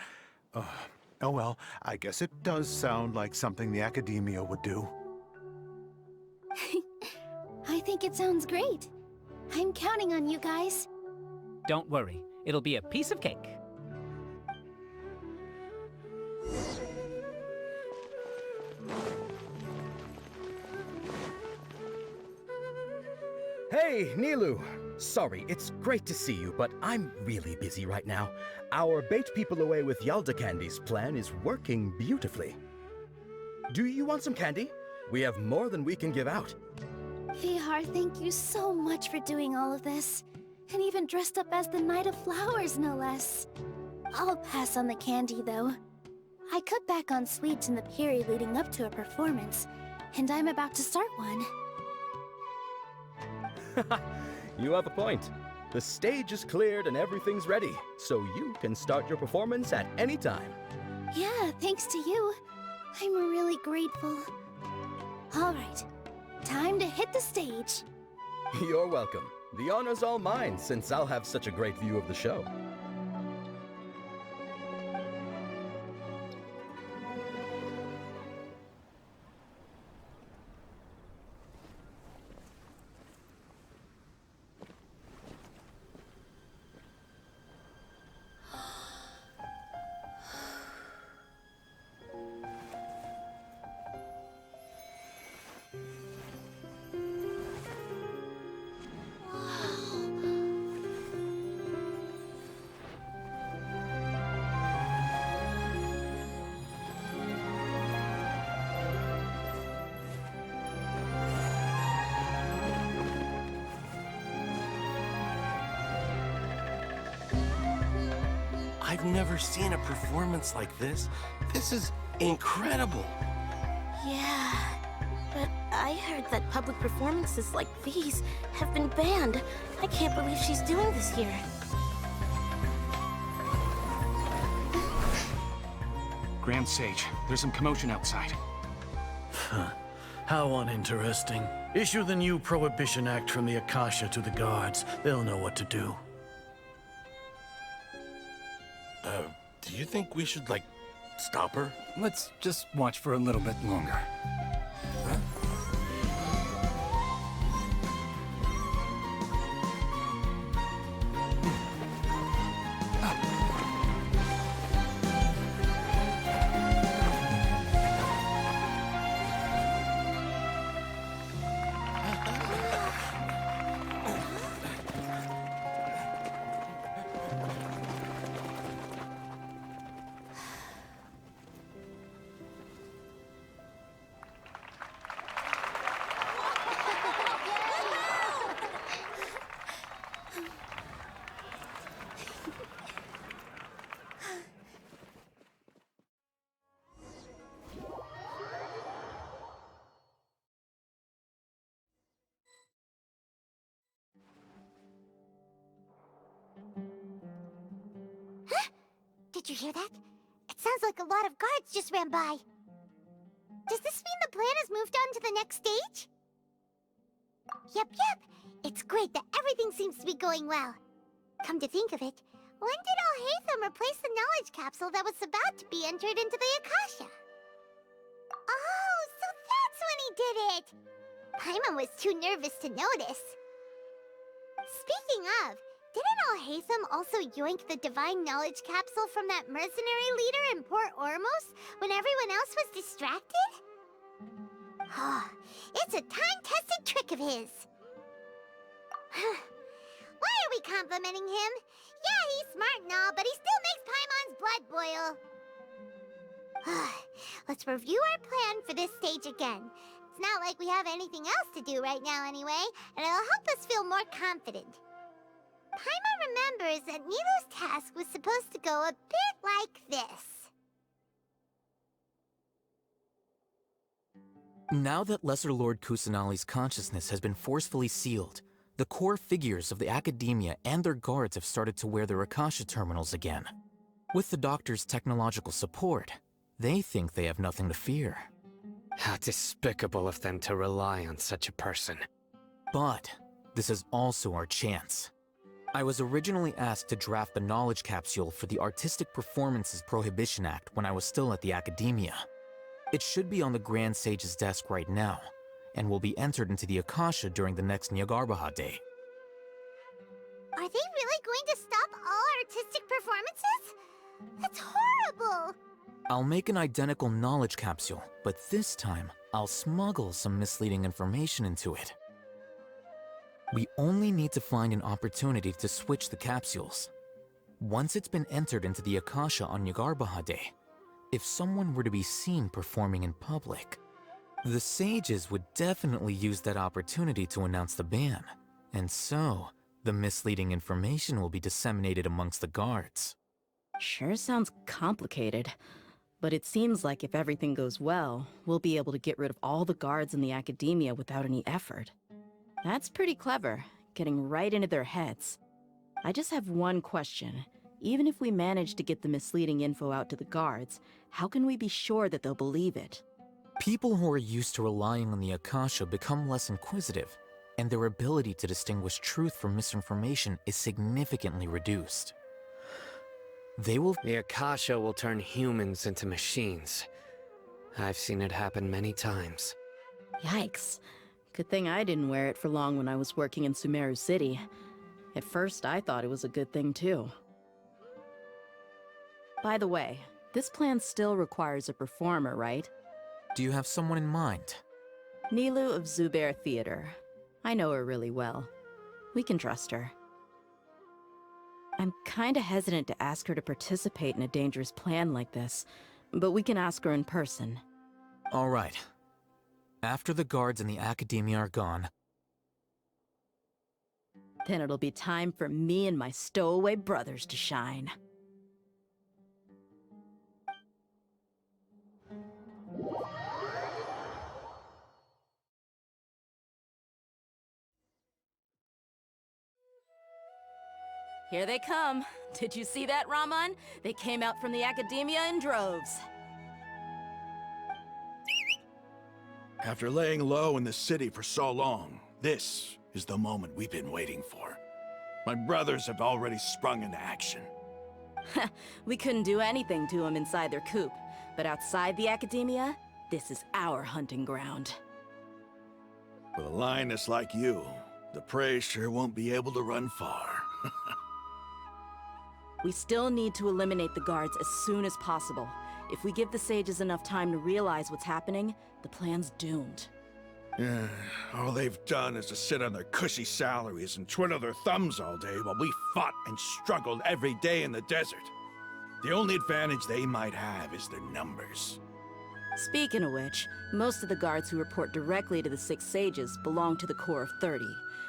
[SPEAKER 13] Oh well, I guess it does sound like something the Academia would do.
[SPEAKER 4] I think it sounds great. I'm counting on you guys.
[SPEAKER 12] Don't worry, it'll be a piece of cake.
[SPEAKER 14] Hey, Nilu! Sorry, it's great to see you, but I'm really busy right now. Our Bait People Away with Yalda Candies plan is working beautifully. Do you want some candy? We have more than we can give out.
[SPEAKER 4] Vihar, thank you so much for doing all of this. And even dressed up as the Knight of Flowers, no less. I'll pass on the candy, though. I cut back on sweets in the period leading up to a performance, and I'm about to start one.
[SPEAKER 14] You have a point. The stage is cleared and everything's ready, so you can start your performance at any time.
[SPEAKER 4] Yeah, thanks to you. I'm really grateful. All right, time to hit the stage.
[SPEAKER 14] You're welcome. The honor's all mine, since I'll have such a great view of the show.
[SPEAKER 15] I've never seen a performance like this. This is incredible.
[SPEAKER 11] Yeah, but I heard that public performances like these have been banned. I can't believe she's doing this here.
[SPEAKER 7] Grand Sage, there's some commotion outside.
[SPEAKER 6] How uninteresting. Issue the new Prohibition Act from the Akasha to the guards. They'll know what to do.
[SPEAKER 15] Do you think we should, like, stop her?
[SPEAKER 7] Let's just watch for a little bit longer.
[SPEAKER 11] Did you hear that? It sounds like a lot of guards just ran by. Does this mean the plan has moved on to the next stage? Yep. It's great that everything seems to be going well. Come to think of it, when did Alhaitham replace the knowledge capsule that was about to be entered into the Akasha? Oh, so that's when he did it! Paimon was too nervous to notice. Speaking of, Didn't Alhaitham also yoink the divine knowledge capsule from that mercenary leader in Port Ormos when everyone else was distracted? It's a time-tested trick of his. Why are we complimenting him? Yeah, he's smart and all, but he still makes Paimon's blood boil. Let's review our plan for this stage again. It's not like we have anything else to do right now anyway, and it'll help us feel more confident. Paimon remembers that Nilou's task was supposed to go a bit like this.
[SPEAKER 8] Now that Lesser Lord Kusanali's consciousness has been forcefully sealed, the core figures of the Academia and their guards have started to wear their Akasha terminals again. With the Doctor's technological support, they think they have nothing to fear.
[SPEAKER 3] How despicable of them to rely on such a person.
[SPEAKER 8] But this is also our chance. I was originally asked to draft the knowledge capsule for the Artistic Performances Prohibition Act when I was still at the Academia. It should be on the Grand Sage's desk right now, and will be entered into the Akasha during the next Nyagarbha Day.
[SPEAKER 11] Are they really going to stop all artistic performances? That's horrible!
[SPEAKER 8] I'll make an identical knowledge capsule, but this time, I'll smuggle some misleading information into it. We only need to find an opportunity to switch the capsules. Once it's been entered into the Akasha on Nyagarbha Day, if someone were to be seen performing in public, the sages would definitely use that opportunity to announce the ban, and so the misleading information will be disseminated amongst the guards.
[SPEAKER 2] Sure sounds complicated, but it seems like if everything goes well, we'll be able to get rid of all the guards in the Academia without any effort. That's pretty clever, getting right into their heads. I just have one question. Even if we manage to get the misleading info out to the guards, how can we be sure that they'll believe it?
[SPEAKER 8] People who are used to relying on the Akasha become less inquisitive, and their ability to distinguish truth from misinformation is significantly reduced.
[SPEAKER 3] The Akasha will turn humans into machines. I've seen it happen many times.
[SPEAKER 2] Yikes. Good thing I didn't wear it for long when I was working in Sumeru City. At first, I thought it was a good thing too. By the way, this plan still requires a performer, right?
[SPEAKER 8] Do you have someone in mind?
[SPEAKER 2] Nilou of Zubair Theater. I know her really well. We can trust her. I'm kinda hesitant to ask her to participate in a dangerous plan like this, but we can ask her in person.
[SPEAKER 8] All right. After the guards in the Academia are gone,
[SPEAKER 2] then it'll be time for me and my stowaway brothers to shine. Here they come. Did you see that, Raman? They came out from the Academia in droves.
[SPEAKER 16] After laying low in the city for so long, this is the moment we've been waiting for. My brothers have already sprung into action.
[SPEAKER 2] We couldn't do anything to them inside their coop, but outside the Academia, this is our hunting ground.
[SPEAKER 16] With a lioness like you, the prey sure won't be able to run far.
[SPEAKER 2] We still need to eliminate the guards as soon as possible. If we give the sages enough time to realize what's happening, the plan's doomed.
[SPEAKER 16] Yeah, all they've done is to sit on their cushy salaries and twiddle their thumbs all day while we fought and struggled every day in the desert. The only advantage they might have is their numbers.
[SPEAKER 2] Speaking of which, most of the guards who report directly to the 6 sages belong to the Corps of 30,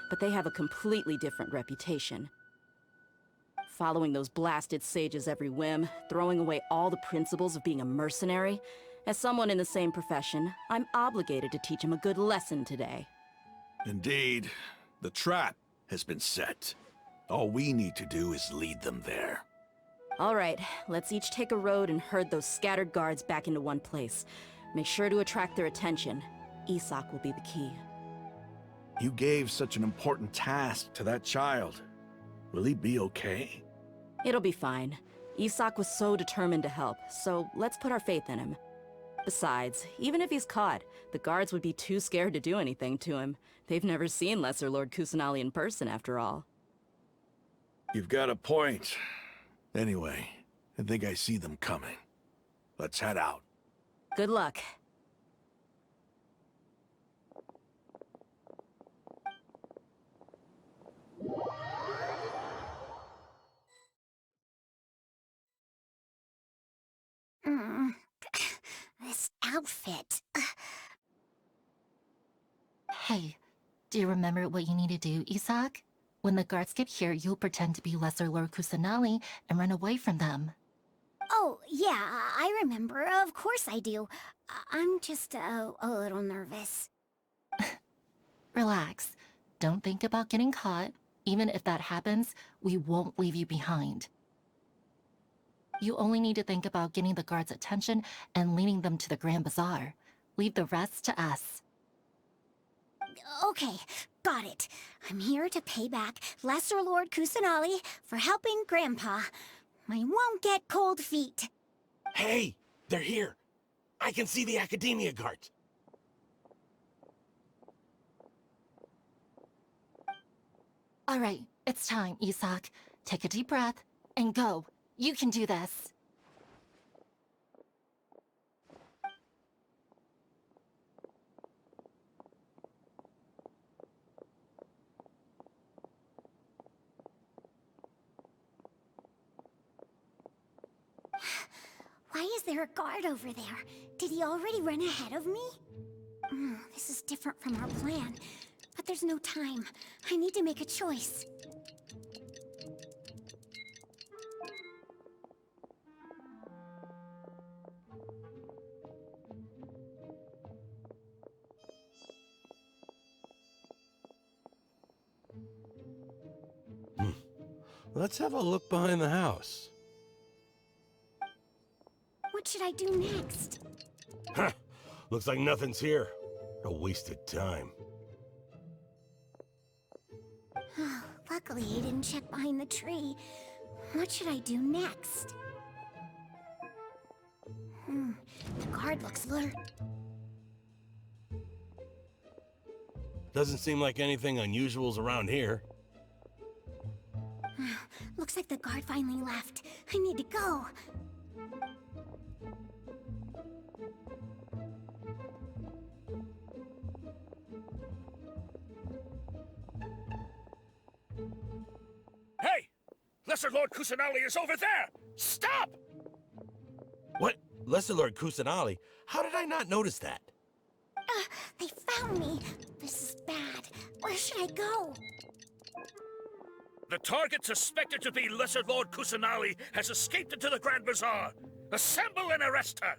[SPEAKER 2] but they have a completely different reputation. Following those blasted sages every whim, throwing away all the principles of being a mercenary. As someone in the same profession, I'm obligated to teach them a good lesson today.
[SPEAKER 16] Indeed. The trap has been set. All we need to do is lead them there.
[SPEAKER 2] All right, let's each take a road and herd those scattered guards back into one place. Make sure to attract their attention. Isak will be the key.
[SPEAKER 16] You gave such an important task to that child. Will he be okay?
[SPEAKER 2] It'll be fine. Isak was so determined to help, so let's put our faith in him. Besides, even if he's caught, the guards would be too scared to do anything to him. They've never seen Lesser Lord Kusanali in person, after all.
[SPEAKER 16] You've got a point. Anyway, I think I see them coming. Let's head out.
[SPEAKER 2] Good luck.
[SPEAKER 11] This outfit.
[SPEAKER 9] Hey, do you remember what you need to do, Isak? When the guards get here, you'll pretend to be Lesser Lord Kusanali and run away from them.
[SPEAKER 11] Oh, yeah, I remember. Of course I do. I'm just a little nervous.
[SPEAKER 9] Relax. Don't think about getting caught. Even if that happens, we won't leave you behind. You only need to think about getting the guards' attention and leading them to the Grand Bazaar. Leave the rest to us.
[SPEAKER 11] Okay, got it. I'm here to pay back Lesser Lord Kusanali for helping Grandpa. I won't get cold feet.
[SPEAKER 15] Hey, they're here. I can see the Academia guards.
[SPEAKER 9] All right, it's time, Isak. Take a deep breath and go. You can do this.
[SPEAKER 11] Why is there a guard over there? Did he already run ahead of me? This is different from our plan. But there's no time. I need to make a choice.
[SPEAKER 15] Let's have a look behind the house.
[SPEAKER 11] What should I do next?
[SPEAKER 15] Huh. Looks like nothing's here. A wasted time.
[SPEAKER 11] Luckily, I didn't check behind the tree. What should I do next? The guard looks alert.
[SPEAKER 15] Doesn't seem like anything unusual's around here.
[SPEAKER 11] Looks like the guard finally left. I need to go.
[SPEAKER 17] Hey! Lesser Lord Kusanali is over there! Stop!
[SPEAKER 15] What? Lesser Lord Kusanali? How did I not notice that?
[SPEAKER 11] They found me. This is bad. Where should I go?
[SPEAKER 17] The target suspected to be Lesser Lord Kusanali has escaped into the Grand Bazaar. Assemble and arrest her!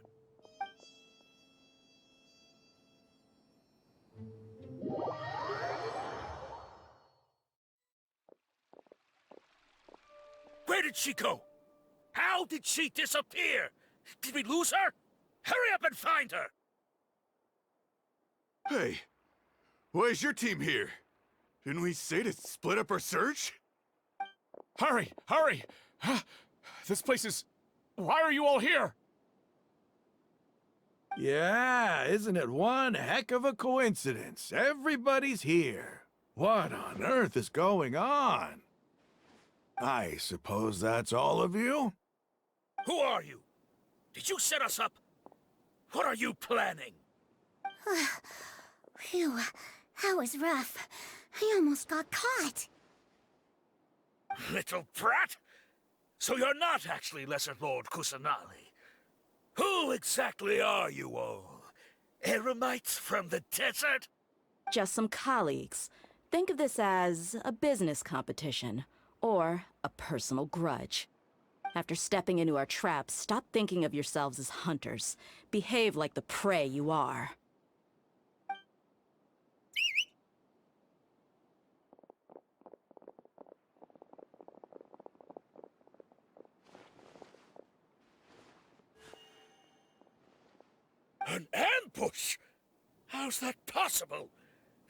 [SPEAKER 17] Where did she go? How did she disappear? Did we lose her? Hurry up and find her!
[SPEAKER 18] Hey, why is your team here? Didn't we say to split up our search?
[SPEAKER 7] Hurry! Hurry! This place is... Why are you all here?
[SPEAKER 16] Yeah, isn't it one heck of a coincidence? Everybody's here. What on earth is going on? I suppose that's all of you?
[SPEAKER 17] Who are you? Did you set us up? What are you planning?
[SPEAKER 11] Phew, that was rough. I almost got caught.
[SPEAKER 17] Little brat! So you're not actually Lesser Lord Kusanali. Who exactly are you all? Eremites from the desert?
[SPEAKER 2] Just some colleagues. Think of this as a business competition, or a personal grudge. After stepping into our traps, stop thinking of yourselves as hunters. Behave like the prey you are.
[SPEAKER 17] An ambush? How's that possible?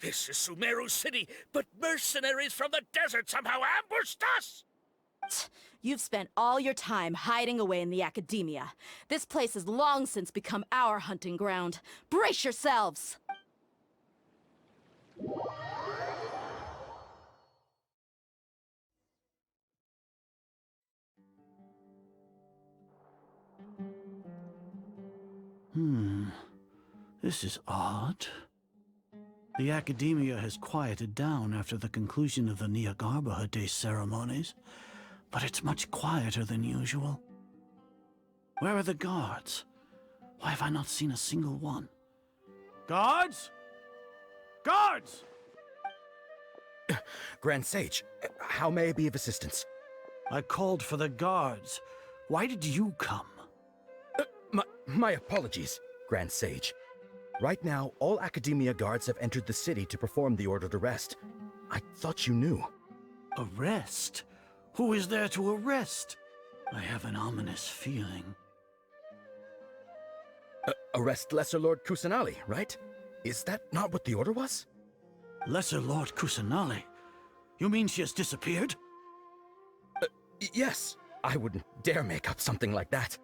[SPEAKER 17] This is Sumeru City, but mercenaries from the desert somehow ambushed us!
[SPEAKER 2] You've spent all your time hiding away in the academia. This place has long since become our hunting ground. Brace yourselves!
[SPEAKER 6] This is odd. The Academia has quieted down after the conclusion of the Niagarbaha Day ceremonies, but it's much quieter than usual. Where are the guards? Why have I not seen a single one? Guards? Guards!
[SPEAKER 14] Grand Sage, how may I be of assistance?
[SPEAKER 6] I called for the guards. Why did you come?
[SPEAKER 14] My apologies, Grand Sage. Right now, all Academia guards have entered the city to perform the ordered arrest. I thought you knew.
[SPEAKER 6] Arrest? Who is there to arrest? I have an ominous feeling.
[SPEAKER 14] Arrest Lesser Lord Kusanali, right? Is that not what the order was?
[SPEAKER 6] Lesser Lord Kusanali? You mean she has disappeared?
[SPEAKER 14] Yes. I wouldn't dare make up something like that.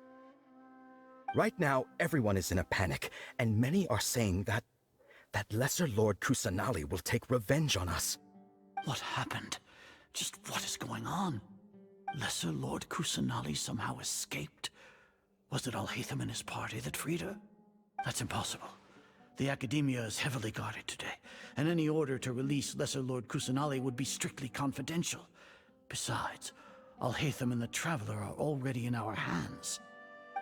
[SPEAKER 14] Right now, everyone is in a panic, and many are saying that Lesser Lord Kusanali will take revenge on us.
[SPEAKER 6] What happened? Just what is going on? Lesser Lord Kusanali somehow escaped? Was it Alhaitham and his party that freed her? That's impossible. The Academia is heavily guarded today, and any order to release Lesser Lord Kusanali would be strictly confidential. Besides, Alhaitham and the Traveler are already in our hands.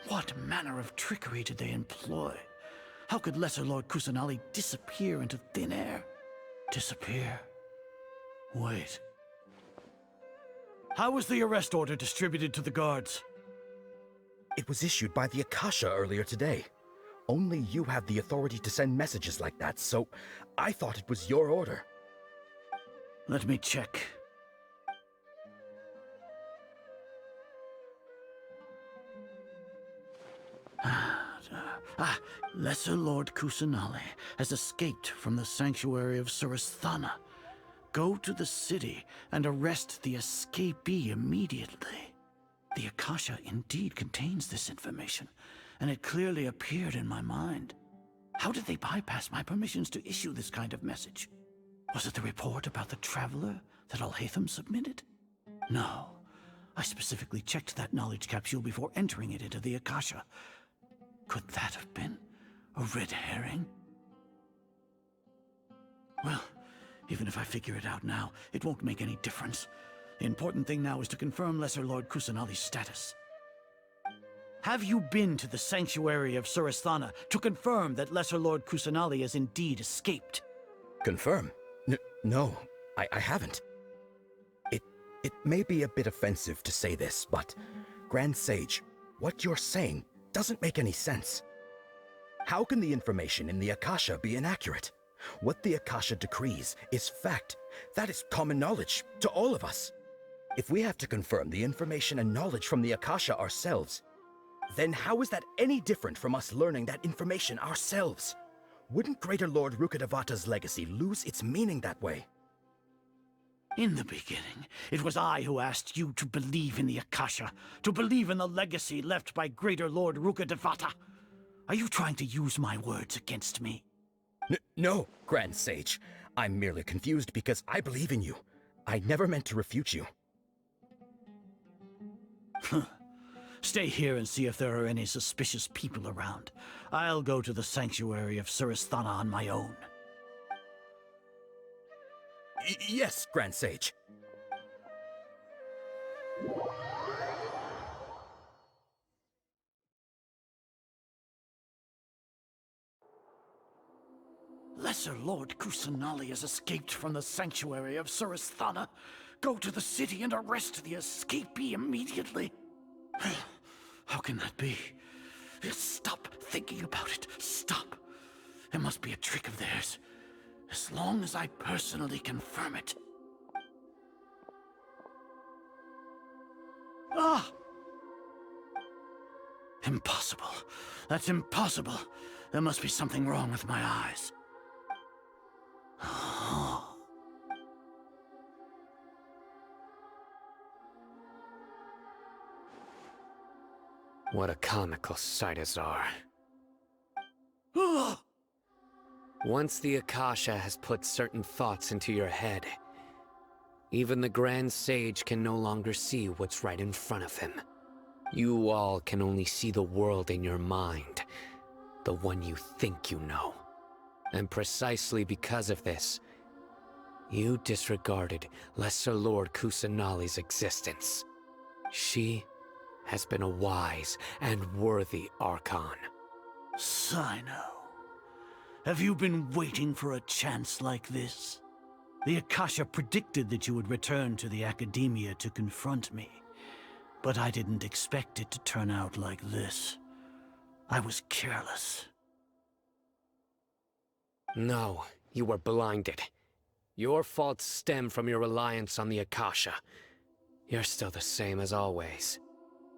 [SPEAKER 6] What manner of trickery did they employ? How could Lesser Lord Kusanali disappear into thin air? Disappear? Wait. How was the arrest order distributed to the guards?
[SPEAKER 14] It was issued by the Akasha earlier today. Only you have the authority to send messages like that, so I thought it was your order.
[SPEAKER 6] Let me check. Lesser Lord Kusanali has escaped from the sanctuary of Surasthana. Go to the city and arrest the escapee immediately. The Akasha indeed contains this information, and it clearly appeared in my mind. How did they bypass my permissions to issue this kind of message? Was it the report about the Traveler that Alhaitham submitted? No. I specifically checked that knowledge capsule before entering it into the Akasha. Could that have been a red herring? Well, even if I figure it out now, it won't make any difference. The important thing now is to confirm Lesser Lord Kusanali's status. Have you been to the sanctuary of Surasthana to confirm that Lesser Lord Kusanali has indeed escaped?
[SPEAKER 14] Confirm? No, I haven't. It may be a bit offensive to say this, but Grand Sage, what you're saying doesn't make any sense. How can the information in the Akasha be inaccurate? What the Akasha decrees is fact. That is common knowledge to all of us. If we have to confirm the information and knowledge from the Akasha ourselves, then how is that any different from us learning that information ourselves? Wouldn't Greater Lord Rukkhadevata's legacy lose its meaning that way?
[SPEAKER 6] In the beginning, it was I who asked you to believe in the Akasha, to believe in the legacy left by Greater Lord Rukkhadevata. Are you trying to use my words against me?
[SPEAKER 14] No, Grand Sage. I'm merely confused because I believe in you. I never meant to refute you.
[SPEAKER 6] Stay here and see if there are any suspicious people around. I'll go to the sanctuary of Surasthana on my own.
[SPEAKER 14] Yes, Grand Sage.
[SPEAKER 6] Lesser Lord Kusanali has escaped from the sanctuary of Surasthana. Go to the city and arrest the escapee immediately. How can that be? Stop thinking about it. Stop. It must be a trick of theirs. As long as I personally confirm it. Ah! Impossible. That's impossible. There must be something wrong with my eyes.
[SPEAKER 3] What a comical sight is our. Once the Akasha has put certain thoughts into your head, even the Grand Sage can no longer see what's right in front of him. You all can only see the world in your mind, The one you think you know. And precisely because of this, you disregarded Lesser Lord Kusanali's existence. She has been a wise and worthy Archon.
[SPEAKER 6] Sino, have you been waiting for a chance like this? The Akasha predicted that you would return to the Academia to confront me, but I didn't expect it to turn out like this. I was careless.
[SPEAKER 3] No, you were blinded. Your faults stem from your reliance on the Akasha. You're still the same as always.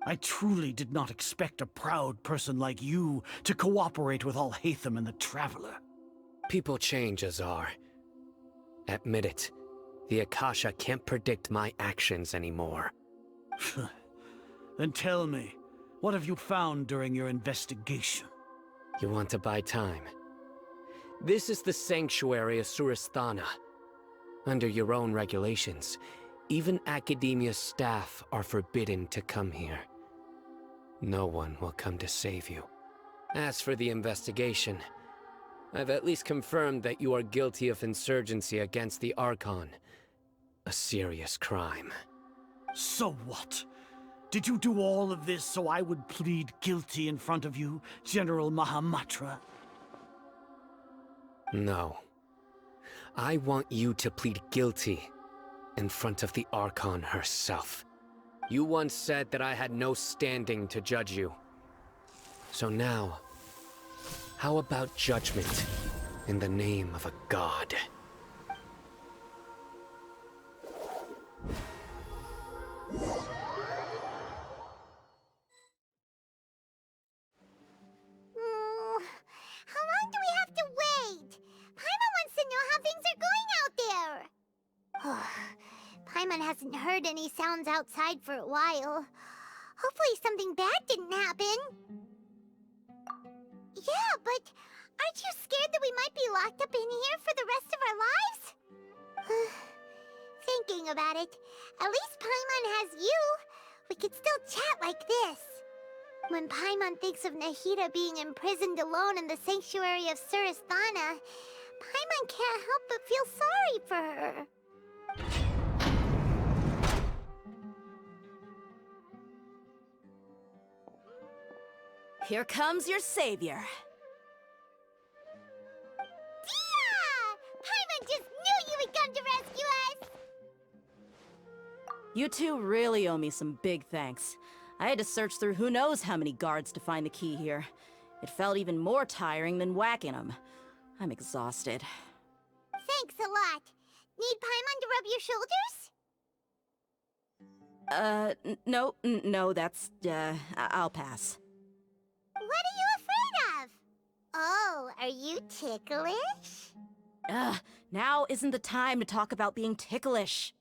[SPEAKER 6] I truly did not expect a proud person like you to cooperate with Alhaitham and the Traveler.
[SPEAKER 3] People change, Azar. Admit it. The Akasha can't predict my actions anymore.
[SPEAKER 6] Then tell me, what have you found during your investigation?
[SPEAKER 3] You want to buy time? This is the sanctuary of Surasthana. Under your own regulations, even Academia staff are forbidden to come here. No one will come to save you. As for the investigation, I've at least confirmed that you are guilty of insurgency against the Archon. A serious crime.
[SPEAKER 6] So what? Did you do all of this so I would plead guilty in front of you, General Mahamatra?
[SPEAKER 3] No. I want you to plead guilty in front of the Archon herself. You once said that I had no standing to judge you. So now, how about judgment in the name of a god?
[SPEAKER 11] How long do we have to wait? Paimon wants to know how things are going out there. Paimon hasn't heard any sounds outside for a while. Hopefully something bad didn't happen. Yeah, but aren't you scared that we might be locked up in here for the rest of our lives? Thinking about it, at least Paimon has you. We could still chat like this. When Paimon thinks of Nahida being imprisoned alone in the sanctuary of Surasthana, Paimon can't help but feel sorry for her.
[SPEAKER 2] Here comes your savior.
[SPEAKER 11] Dia! Paimon just knew you would come to rescue us!
[SPEAKER 2] You two really owe me some big thanks. I had to search through who knows how many guards to find the key here. It felt even more tiring than whacking them. I'm exhausted.
[SPEAKER 11] Thanks a lot. Need Paimon to rub your shoulders?
[SPEAKER 2] No, that's, I'll pass.
[SPEAKER 11] What are you afraid of? Oh, are you ticklish?
[SPEAKER 2] Now isn't the time to talk about being ticklish.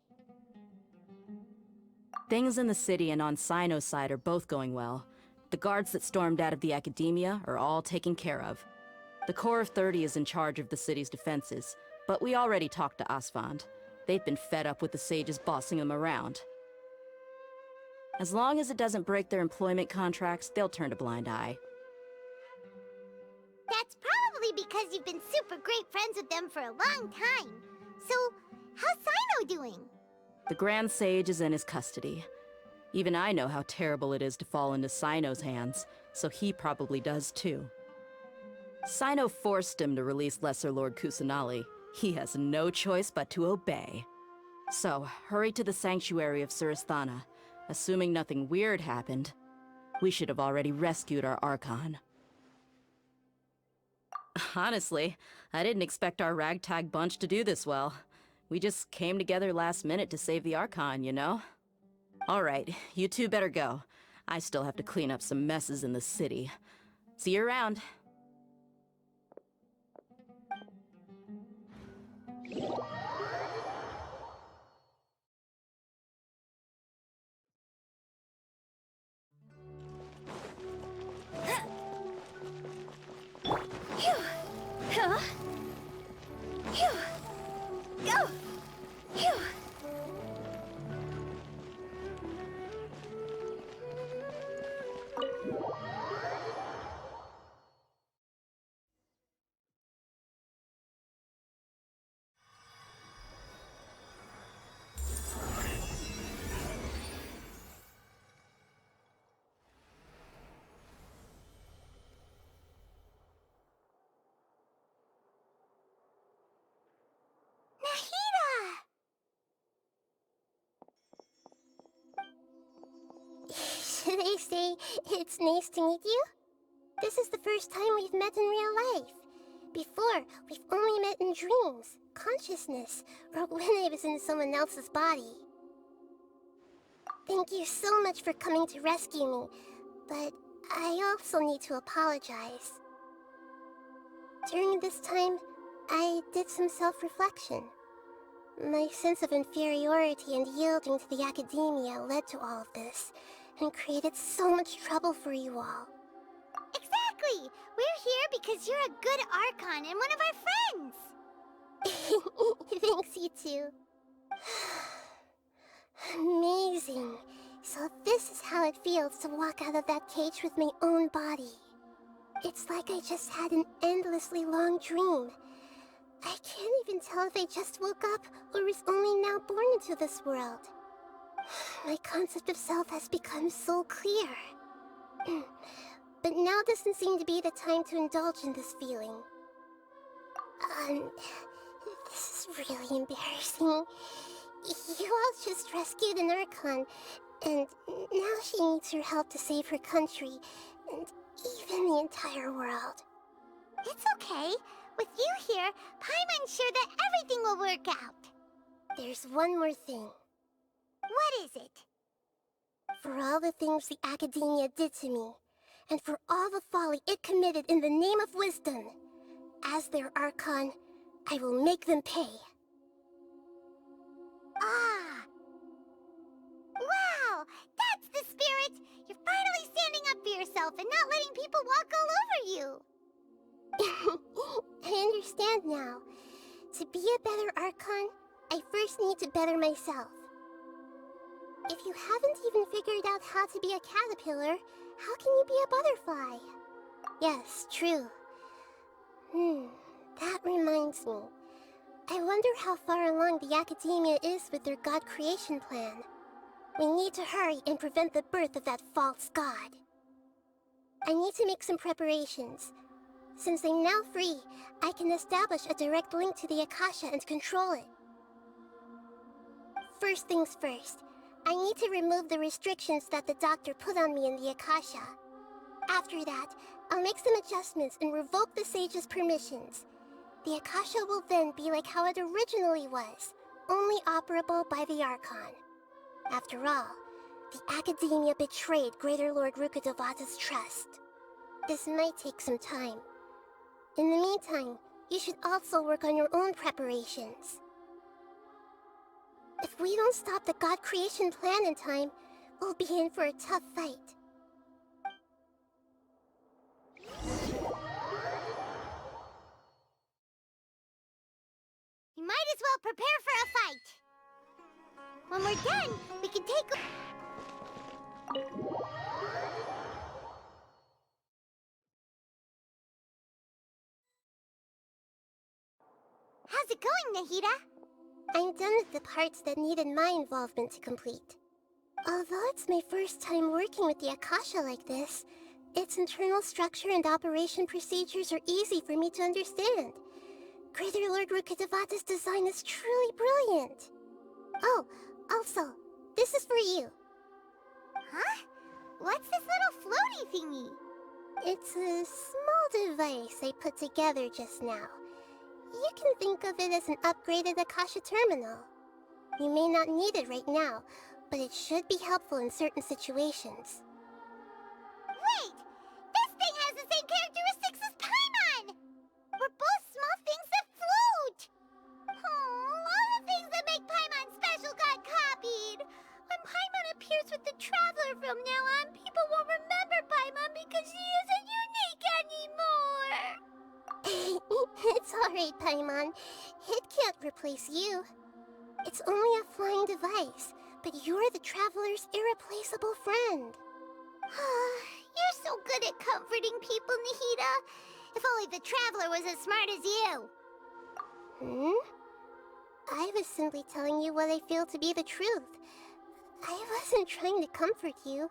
[SPEAKER 2] Things in the city and on Sino's side are both going well. The guards that stormed out of the Academia are all taken care of. The Corps of 30 is in charge of the city's defenses, but we already talked to Asfand. They've been fed up with the sages bossing them around. As long as it doesn't break their employment contracts, they'll turn a blind eye.
[SPEAKER 11] That's probably because you've been super great friends with them for a long time. So, how's Sino doing?
[SPEAKER 2] The Grand Sage is in his custody. Even I know how terrible it is to fall into Sino's hands, so he probably does too. Sino forced him to release Lesser Lord Kusanali. He has no choice but to obey. So, hurry to the sanctuary of Surasthana. Assuming nothing weird happened, we should have already rescued our Archon. Honestly, I didn't expect our ragtag bunch to do this well. We just came together last minute to save the Archon, you know? Alright, you two better go. I still have to clean up some messes in the city. See you around.
[SPEAKER 11] They say it's nice to meet you. This is the first time we've met in real life. Before, we've only met in dreams, consciousness, or when I was in someone else's body. Thank you so much for coming to rescue me, but I also need to apologize. During this time, I did some self-reflection. My sense of inferiority and yielding to the academia led to all of this, and created so much trouble for you all.
[SPEAKER 4] Exactly! We're here because you're a good Archon and one of our friends!
[SPEAKER 11] Thanks, you two. Amazing. So this is how it feels to walk out of that cage with my own body. It's like I just had an endlessly long dream. I can't even tell if I just woke up or was only now born into this world. My concept of self has become so clear. But now doesn't seem to be the time to indulge in this feeling. This is really embarrassing. You all just rescued an Archon, and now she needs your help to save her country, and even the entire world.
[SPEAKER 4] It's okay. With you here, Paimon's sure that everything will work out.
[SPEAKER 11] There's one more thing.
[SPEAKER 4] What is it?
[SPEAKER 11] For all the things the Academia did to me, and for all the folly it committed in the name of wisdom, as their Archon, I will make them pay.
[SPEAKER 4] Ah! Wow! That's the spirit! You're finally standing up for yourself and not letting people walk all over you!
[SPEAKER 11] I understand now. To be a better Archon, I first need to better myself. If you haven't even figured out how to be a caterpillar, how can you be a butterfly? Yes, true. That reminds me. I wonder how far along the Academia is with their god creation plan. We need to hurry and prevent the birth of that false god. I need to make some preparations. Since I'm now free, I can establish a direct link to the Akasha and control it. First things first, I need to remove the restrictions that the doctor put on me in the Akasha. After that, I'll make some adjustments and revoke the sage's permissions. The Akasha will then be like how it originally was, only operable by the Archon. After all, the Academia betrayed Greater Lord Rukkhadevata's trust. This might take some time. In the meantime, you should also work on your own preparations. If we don't stop the god creation plan in time, we'll be in for a tough fight.
[SPEAKER 4] You might as well prepare for a fight. When we're done, we can take How's it going, Nahida?
[SPEAKER 11] I'm done with the parts that needed my involvement to complete. Although it's my first time working with the Akasha like this, its internal structure and operation procedures are easy for me to understand. Greater Lord Rukkhadevata's design is truly brilliant. Oh, also, this is for you.
[SPEAKER 4] Huh? What's this little floaty thingy?
[SPEAKER 11] It's a small device I put together just now. You can think of it as an upgraded Akasha terminal. You may not need it right now, but it should be helpful in certain situations.
[SPEAKER 4] Wait! This thing has the same characteristics as Paimon! We're both small things that float! Oh, all the things that make Paimon special got copied! When Paimon appears with the Traveler from now on, people won't remember Paimon because she isn't unique anymore!
[SPEAKER 11] It's alright, Paimon. It can't replace you. It's only a flying device, but you're the Traveler's irreplaceable friend.
[SPEAKER 4] You're so good at comforting people, Nahida. If only the Traveler was as smart as you.
[SPEAKER 11] I was simply telling you what I feel to be the truth. I wasn't trying to comfort you.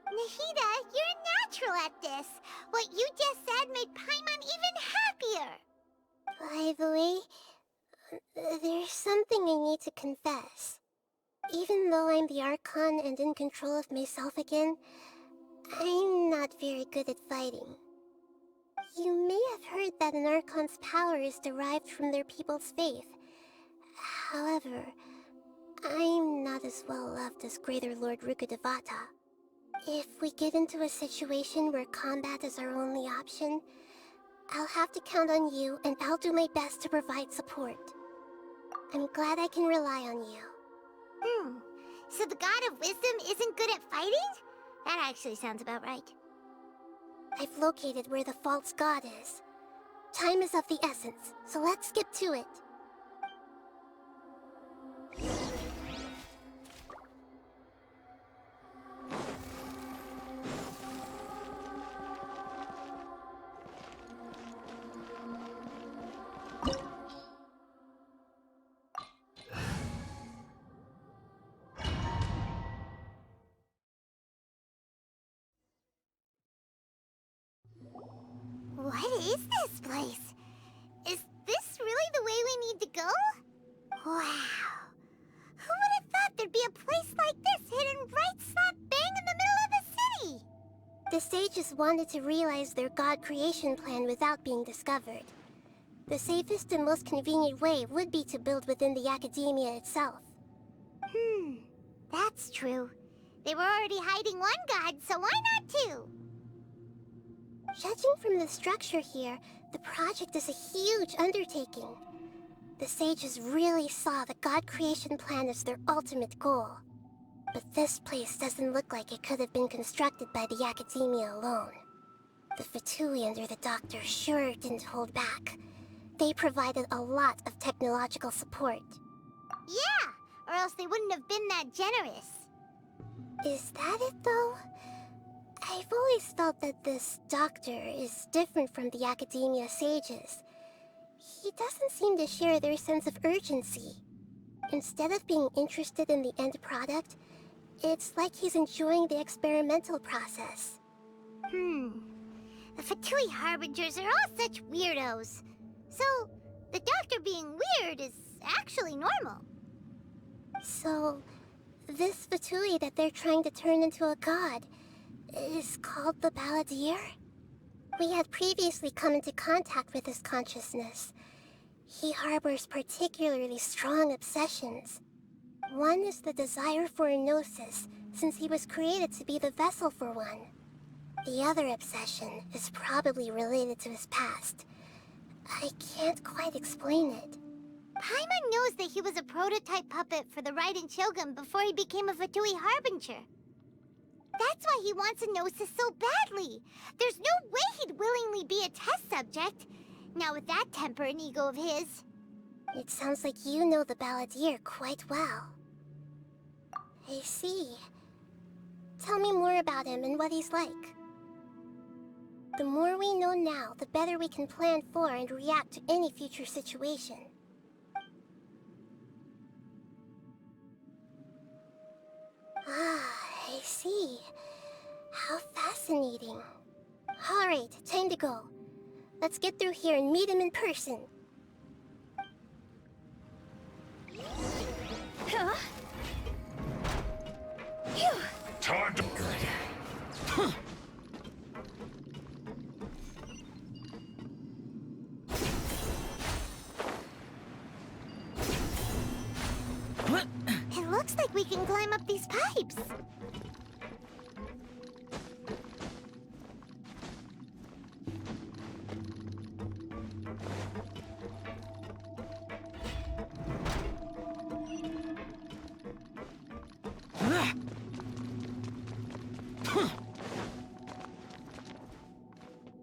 [SPEAKER 4] Nahida, you're natural at this. What you just said made Paimon even happier.
[SPEAKER 11] By the way, there's something I need to confess. Even though I'm the Archon and in control of myself again, I'm not very good at fighting. You may have heard that an Archon's power is derived from their people's faith. However, I'm not as well loved as Greater Lord Rukkhadevata. If we get into a situation where combat is our only option, I'll have to count on you, and I'll do my best to provide support. I'm glad I can rely on you.
[SPEAKER 4] So the God of Wisdom isn't good at fighting? That actually sounds about right.
[SPEAKER 11] I've located where the false god is. Time is of the essence, so let's skip to it.
[SPEAKER 4] What is this place? Is this really the way we need to go? Wow. Who would have thought there'd be a place like this hidden right slap bang in the middle of the city?
[SPEAKER 11] The sages wanted to realize their god creation plan without being discovered. The safest and most convenient way would be to build within the academia itself.
[SPEAKER 4] That's true. They were already hiding one god, so why not two?
[SPEAKER 11] Judging from the structure here, the project is a huge undertaking. The sages really saw the god creation plan as their ultimate goal. But this place doesn't look like it could have been constructed by the academia alone. The Fatui under the Doctor sure didn't hold back. They provided a lot of technological support.
[SPEAKER 4] Yeah, or else they wouldn't have been that generous.
[SPEAKER 11] Is that it, though? I've always felt that this Doctor is different from the academia sages. He doesn't seem to share their sense of urgency. Instead of being interested in the end product, it's like he's enjoying the experimental process.
[SPEAKER 4] The Fatui Harbingers are all such weirdos. So, the Doctor being weird is actually normal.
[SPEAKER 11] So, this Fatui that they're trying to turn into a god is called the Balladeer? We had previously come into contact with his consciousness. He harbors particularly strong obsessions. One is the desire for a gnosis, since he was created to be the vessel for one. The other obsession is probably related to his past. I can't quite explain it.
[SPEAKER 4] Paimon knows that he was a prototype puppet for the Raiden Shogun before he became a Fatui Harbinger. That's why he wants a gnosis so badly. There's no way he'd willingly be a test subject. Now with that temper and ego of his.
[SPEAKER 11] It sounds like you know the Balladeer quite well. I see. Tell me more about him and what he's like. The more we know now, the better we can plan for and react to any future situation. I see. How fascinating. Alright, time to go. Let's get through here and meet him in person.
[SPEAKER 4] Huh?
[SPEAKER 17] Time to...
[SPEAKER 4] Good. It looks like we can climb up these pipes.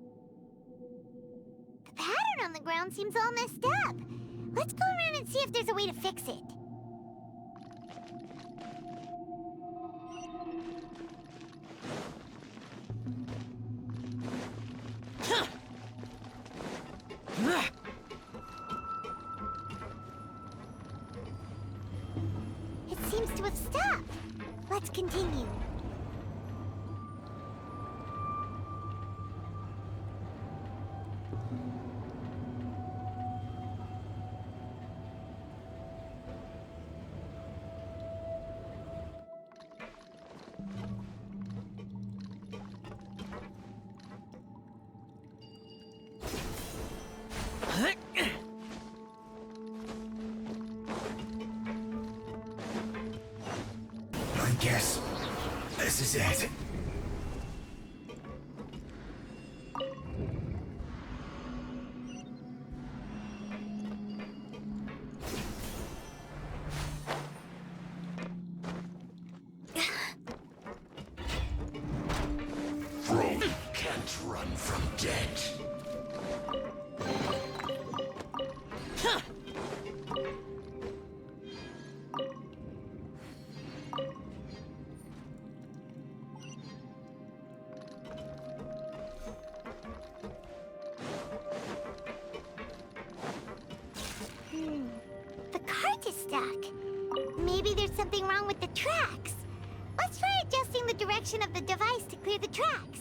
[SPEAKER 4] The pattern on the ground seems all messed up. Let's go around and see if there's a way to fix it. It seems to have stopped. Let's continue.
[SPEAKER 17] guess this is it.
[SPEAKER 19] Can't run from dead.
[SPEAKER 11] The cart is stuck. Maybe there's something wrong with the tracks. Let's try adjusting the direction of the device to clear the tracks.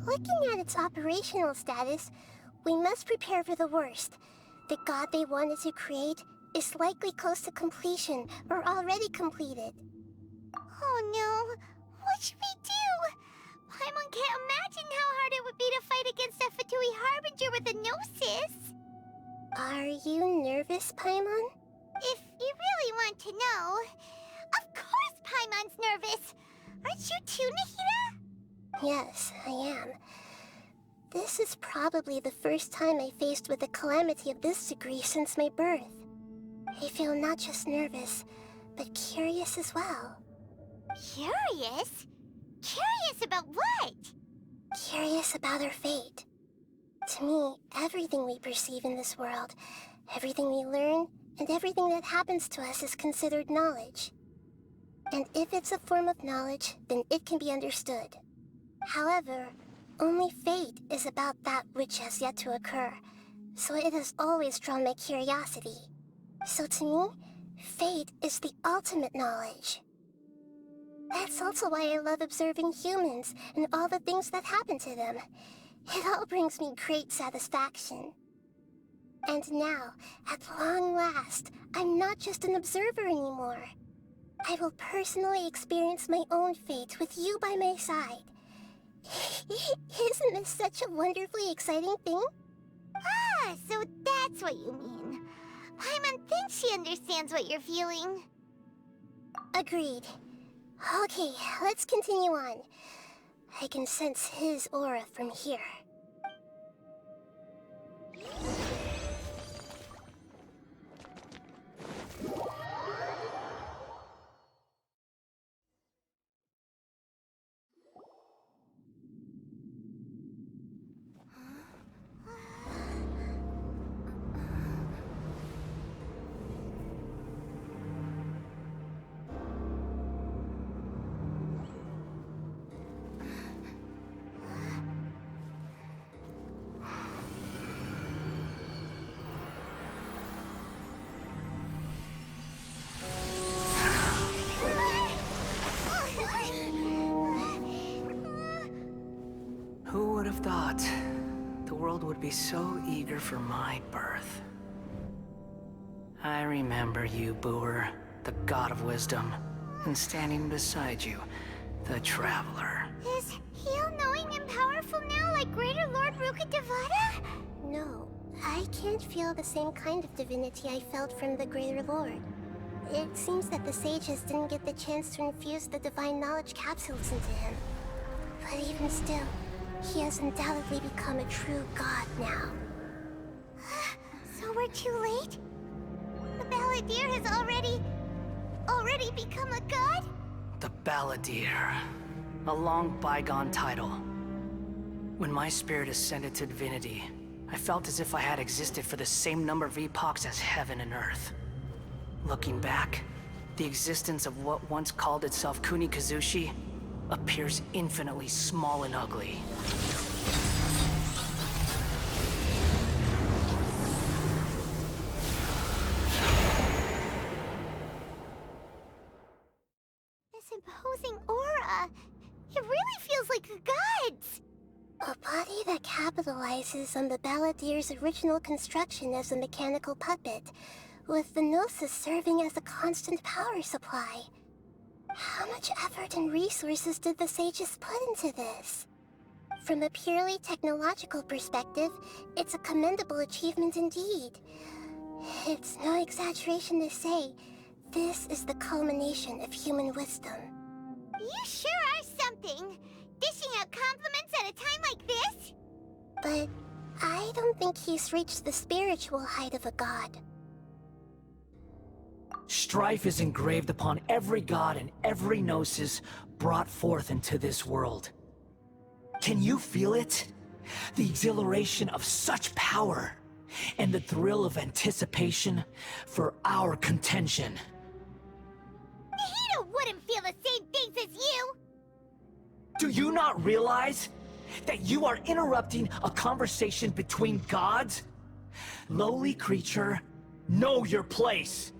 [SPEAKER 11] Looking at its operational status, we must prepare for the worst. The god they wanted to create is likely close to completion or already completed. Oh no! What should we do? Paimon can't imagine how hard it would be to fight against a Fatui Harbinger with a Gnosis. Are you nervous, Paimon? If you really want to know... Of course Paimon's nervous! Aren't you too, Nahida? Yes, I am. This is probably the first time I faced with a calamity of this degree since my birth. I feel not just nervous, but curious as well. Curious? Curious about what? Curious about our fate. To me, everything we perceive in this world, everything we learn, and everything that happens to us is considered knowledge. And if it's a form of knowledge, then it can be understood. However, only fate is about that which has yet to occur, so it has always drawn my curiosity. So to me, fate is the ultimate knowledge. That's also why I love observing humans and all the things that happen to them. It all brings me great satisfaction. And now, at long last, I'm not just an observer anymore. I will personally experience my own fate with you by my side. Isn't this such a wonderfully exciting thing?
[SPEAKER 4] Ah, so that's what you mean. Paimon thinks she understands what you're feeling.
[SPEAKER 11] Agreed. Okay, let's continue on. I can sense his aura from here.
[SPEAKER 20] Who would have thought the world would be so eager for my birth? I remember you, Booer, the god of wisdom, and standing beside you, the traveler.
[SPEAKER 4] Is he all-knowing and powerful now like Greater Lord Rukkhadevata?
[SPEAKER 11] No, I can't feel the same kind of divinity I felt from the Greater Lord. It seems that the sages didn't get the chance to infuse the divine knowledge capsules into him. But even still, he has undoubtedly become a true god now.
[SPEAKER 4] So we're too late? The Balladeer has already become a god?
[SPEAKER 20] The Balladeer. A long bygone title. When my spirit ascended to divinity, I felt as if I had existed for the same number of epochs as heaven and earth. Looking back, the existence of what once called itself Kunikazushi appears infinitely small and ugly.
[SPEAKER 4] This imposing aura, it really feels like a god's.
[SPEAKER 11] A body that capitalizes on the Balladeer's original construction as a mechanical puppet, with the Gnosis serving as a constant power supply. How much effort and resources did the sages put into this? From a purely technological perspective, it's a commendable achievement indeed. It's no exaggeration to say, this is the culmination of human wisdom.
[SPEAKER 4] You sure are something! Dishing out compliments at a time like this?
[SPEAKER 11] But I don't think he's reached the spiritual height of a god.
[SPEAKER 20] Strife is engraved upon every god and every gnosis brought forth into this world. Can you feel it? The exhilaration of such power, and the thrill of anticipation for our contention.
[SPEAKER 4] Nahida wouldn't feel the same things as you!
[SPEAKER 20] Do you not realize that you are interrupting a conversation between gods? Lowly creature, know your place!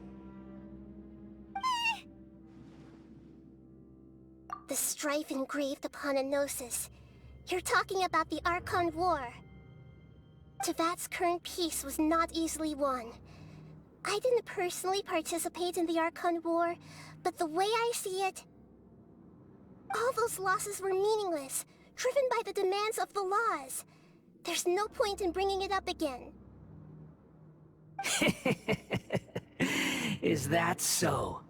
[SPEAKER 11] The strife engraved upon a Gnosis. You're talking about the Archon War. Tevat's current peace was not easily won. I didn't personally participate in the Archon War, but the way I see it, all those losses were meaningless, driven by the demands of the laws. There's no point in bringing it up again.
[SPEAKER 20] Is that so?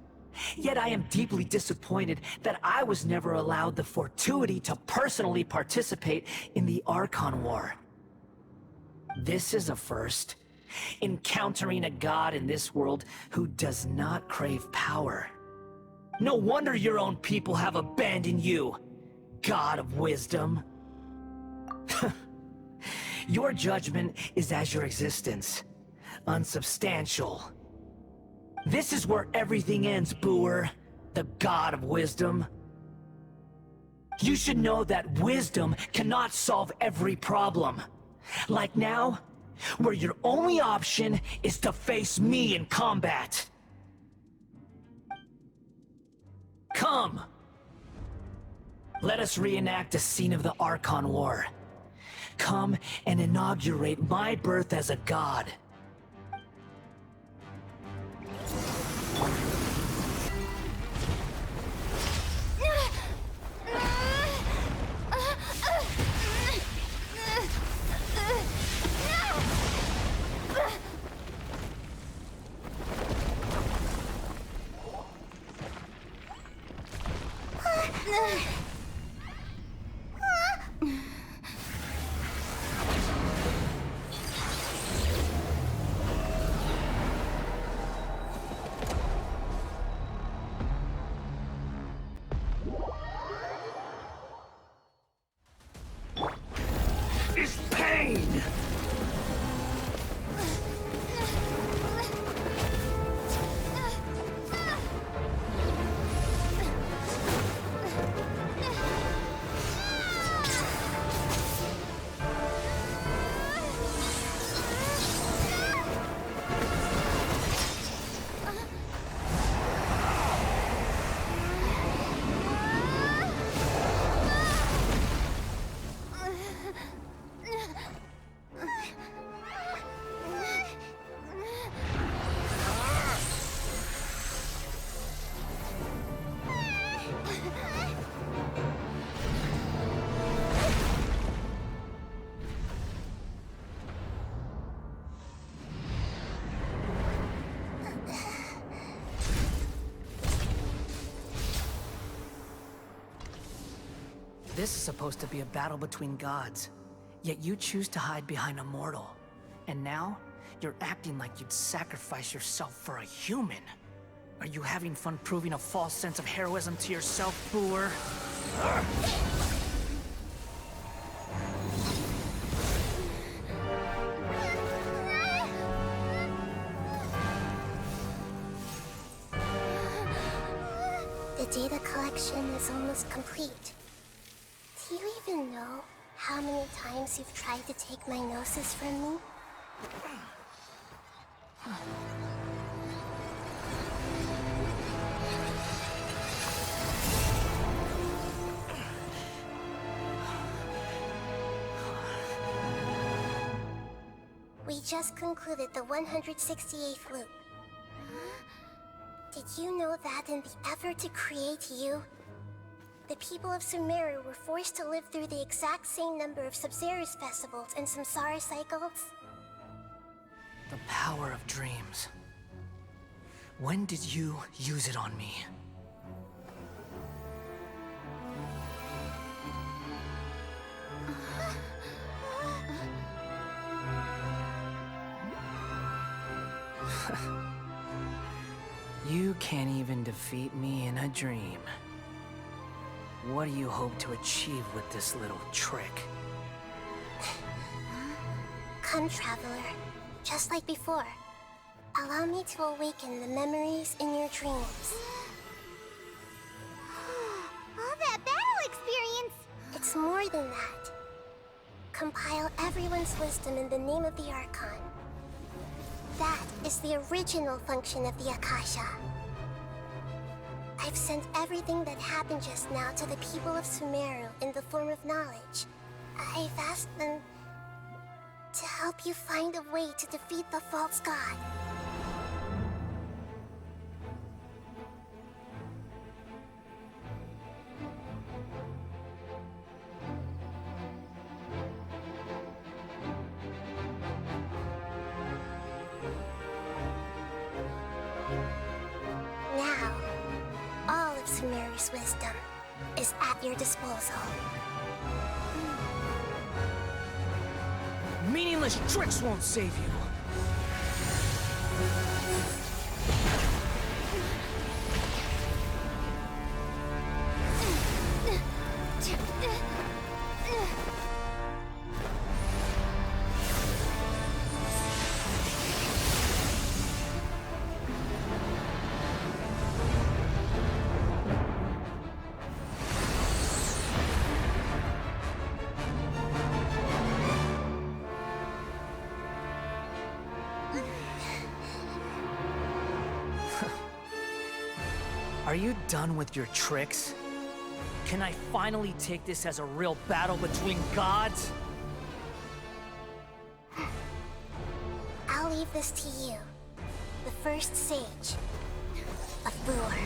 [SPEAKER 20] Yet I am deeply disappointed that I was never allowed the fortuity to personally participate in the Archon War. This is a first. Encountering a god in this world who does not crave power. No wonder your own people have abandoned you, god of wisdom. Your judgment is as your existence, unsubstantial. This is where everything ends, Booer, the god of wisdom. You should know that wisdom cannot solve every problem. Like now, where your only option is to face me in combat. Come! Let us reenact a scene of the Archon War. Come and inaugurate my birth as a god. This is supposed to be a battle between gods, yet you choose to hide behind a mortal. And now, you're acting like you'd sacrifice yourself for a human. Are you having fun proving a false sense of heroism to yourself, Booer?
[SPEAKER 11] The data collection is almost complete. Do you even know how many times you've tried to take my gnosis from me? We just concluded the 168th loop. Did you know that in the effort to create you, the people of Sumeru were forced to live through the exact same number of Sub-Zerus festivals and samsara cycles?
[SPEAKER 20] The power of dreams. When did you use it on me? You can't even defeat me in a dream. What do you hope to achieve with this little trick?
[SPEAKER 11] Come, Traveler. Just like before. Allow me to awaken the memories in your dreams.
[SPEAKER 4] All that battle experience!
[SPEAKER 11] It's more than that. Compile everyone's wisdom in the name of the Archon. That is the original function of the Akasha. I've sent everything that happened just now to the people of Sumeru in the form of knowledge. I've asked them to help you find a way to defeat the false god. Now, all of Sumeru's wisdom is at your disposal.
[SPEAKER 20] Meaningless tricks won't save you. Are you done with your tricks? Can I finally take this as a real battle between gods?
[SPEAKER 11] I'll leave this to you, the first sage of Booer.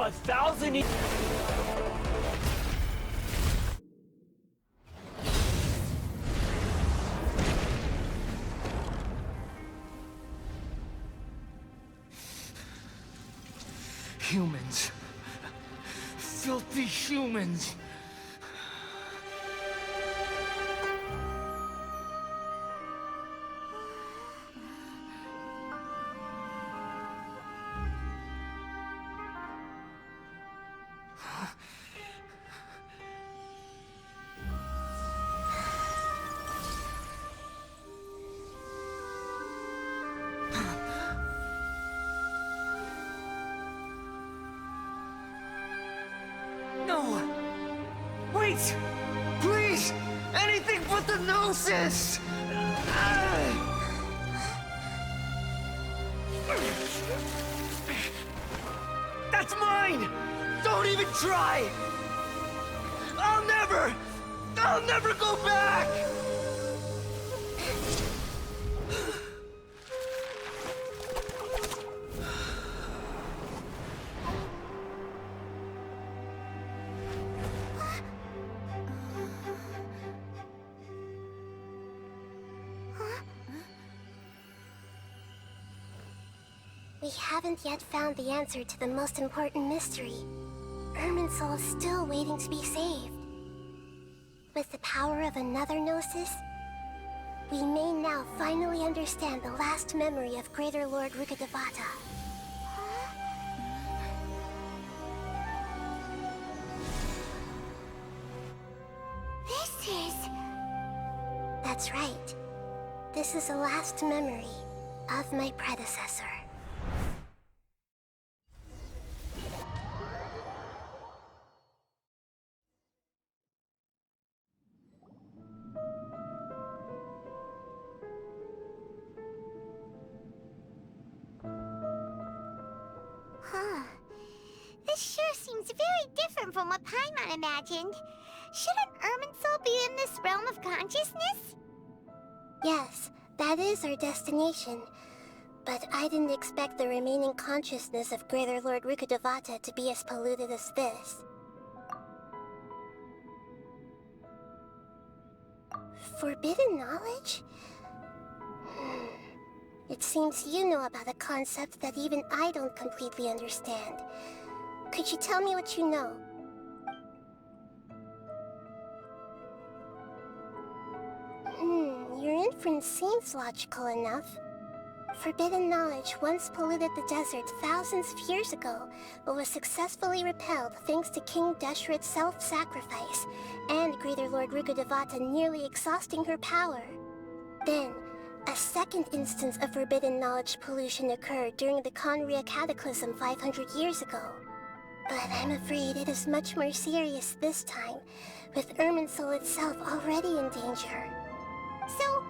[SPEAKER 20] A thousand humans. Filthy humans. No! Wait! Please! Anything but the gnosis! That's mine! Don't even try! I'll never go back!
[SPEAKER 11] We haven't yet found the answer to the most important mystery. Irminsul is still waiting to be saved. With the power of another Gnosis, we may now finally understand the last memory of Greater Lord Rukkhadevata. That's right. This is the last memory of my predecessor.
[SPEAKER 4] This sure seems very different from what Paimon imagined. Shouldn't Irminsul be in this realm of consciousness?
[SPEAKER 11] Yes, that is our destination. But I didn't expect the remaining consciousness of Greater Lord Rukkhadevata to be as polluted as this. Forbidden knowledge? It seems you know about a concept that even I don't completely understand. Could you tell me what you know? Your inference seems logical enough. Forbidden knowledge once polluted the desert thousands of years ago, but was successfully repelled thanks to King Deshret's self-sacrifice, and Greater Lord Rukkhadevata nearly exhausting her power. Then, a second instance of forbidden knowledge pollution occurred during the Conria Cataclysm 500 years ago. But I'm afraid it is much more serious this time, with Irminsul itself already in danger.
[SPEAKER 4] So,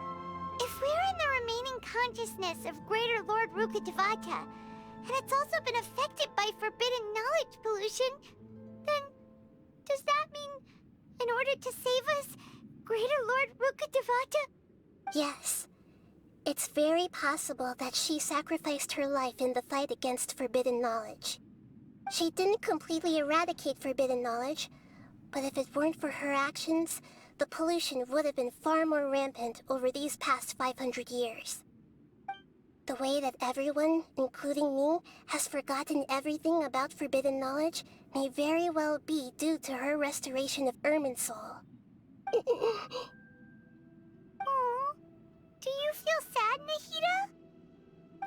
[SPEAKER 4] if we're in the remaining consciousness of Greater Lord Rukkhadevata, and it's also been affected by forbidden knowledge pollution, then does that mean, in order to save us, Greater Lord Rukkhadevata?
[SPEAKER 11] Yes. It's very possible that she sacrificed her life in the fight against forbidden knowledge. She didn't completely eradicate forbidden knowledge, but if it weren't for her actions, the pollution would have been far more rampant over these past 500 years. The way that everyone, including me, has forgotten everything about forbidden knowledge may very well be due to her restoration of Irminsul.
[SPEAKER 4] Aww. Do you feel sad, Nahida?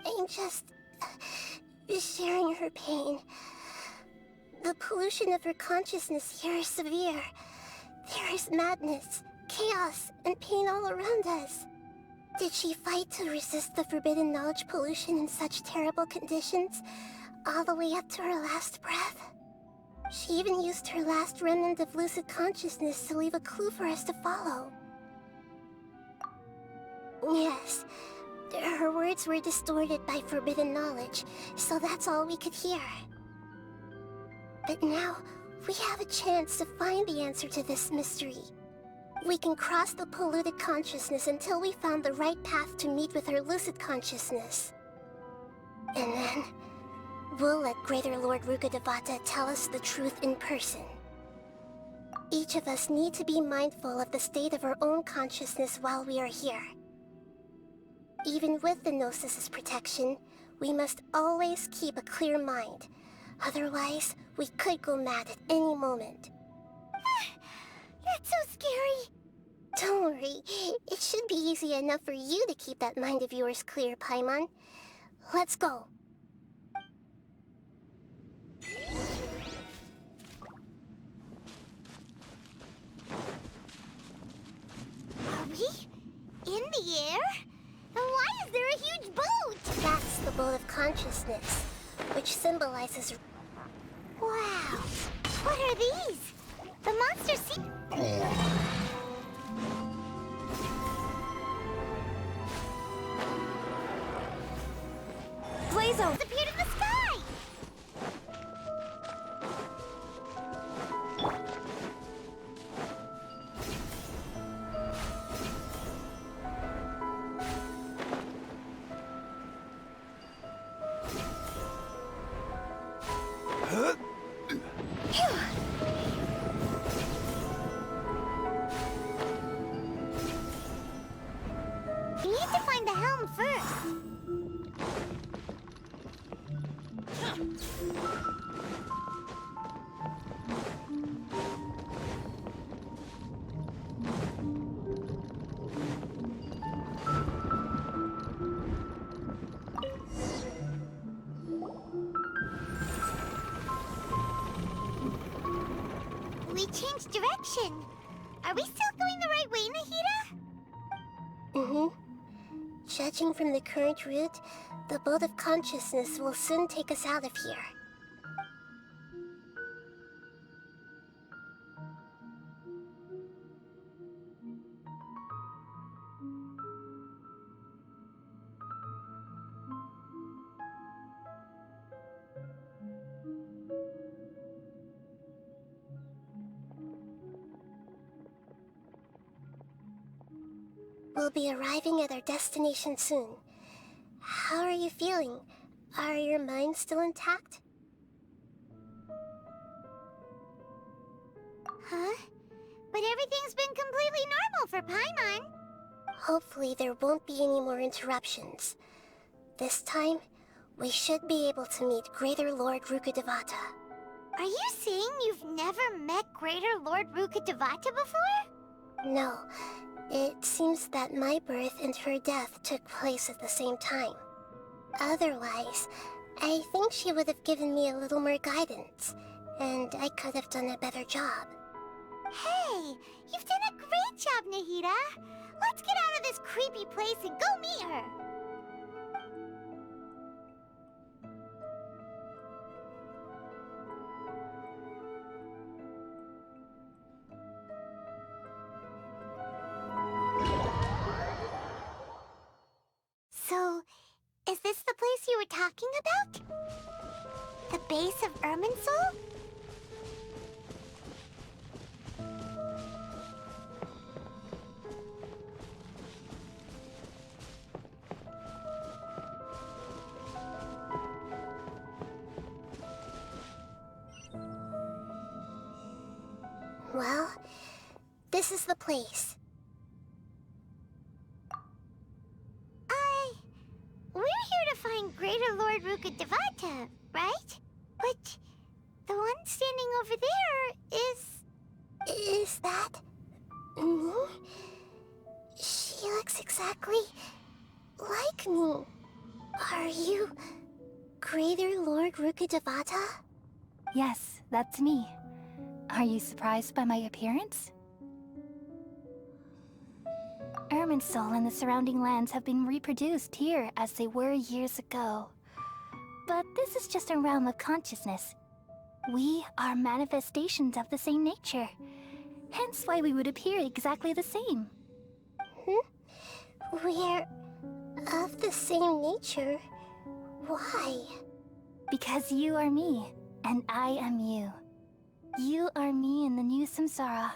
[SPEAKER 11] I'm just sharing her pain. The pollution of her consciousness here is severe. There is madness, chaos, and pain all around us. Did she fight to resist the forbidden knowledge pollution in such terrible conditions, all the way up to her last breath? She even used her last remnant of lucid consciousness to leave a clue for us to follow. Yes, her words were distorted by forbidden knowledge, so that's all we could hear. But now, we have a chance to find the answer to this mystery. We can cross the polluted consciousness until we found the right path to meet with her lucid consciousness. And then, we'll let Greater Lord Rukkhadevata tell us the truth in person. Each of us need to be mindful of the state of our own consciousness while we are here. Even with the Gnosis's protection, we must always keep a clear mind. Otherwise, we could go mad at any moment.
[SPEAKER 4] That's so scary.
[SPEAKER 11] Don't worry. It should be easy enough for you to keep that mind of yours clear, Paimon. Let's go.
[SPEAKER 4] Are we in the air? And why is there a huge boat?
[SPEAKER 11] That's the boat of consciousness, which symbolizes...
[SPEAKER 4] Wow! What are these? The monsters seem...
[SPEAKER 11] Blazo!
[SPEAKER 4] It's appeared in the sky!
[SPEAKER 11] direction. Are we still going the right way, Nahida?
[SPEAKER 21] Judging from the current route, the boat of consciousness will soon take us out of here. We'll be arriving at our destination soon. How are you feeling? Are your minds still intact?
[SPEAKER 11] Huh? But everything's been completely normal for Paimon.
[SPEAKER 21] Hopefully there won't be any more interruptions. This time, we should be able to meet Greater Lord Rukkhadevata.
[SPEAKER 11] Are you saying you've never met Greater Lord Rukkhadevata before?
[SPEAKER 21] No. It seems that my birth and her death took place at the same time. Otherwise, I think she would have given me a little more guidance, and I could have done a better job.
[SPEAKER 11] Hey, you've done a great job, Nahida. Let's get out of this creepy place and go meet her. So, is this the place you were talking about? The base of Irminsul?
[SPEAKER 21] Well, this is the place.
[SPEAKER 11] We're here to find Greater Lord Rukkhadevata, right? But the one standing over there is...
[SPEAKER 21] Is that... me? She looks exactly like me. Are you Greater Lord Rukkhadevata?
[SPEAKER 22] Yes, that's me. Are you surprised by my appearance? Irminsul and the surrounding lands have been reproduced here as they were years ago. But this is just a realm of consciousness. We are manifestations of the same nature. Hence why we would appear exactly the same.
[SPEAKER 21] We're of the same nature? Why?
[SPEAKER 22] Because you are me, and I am you. You are me in the new samsara.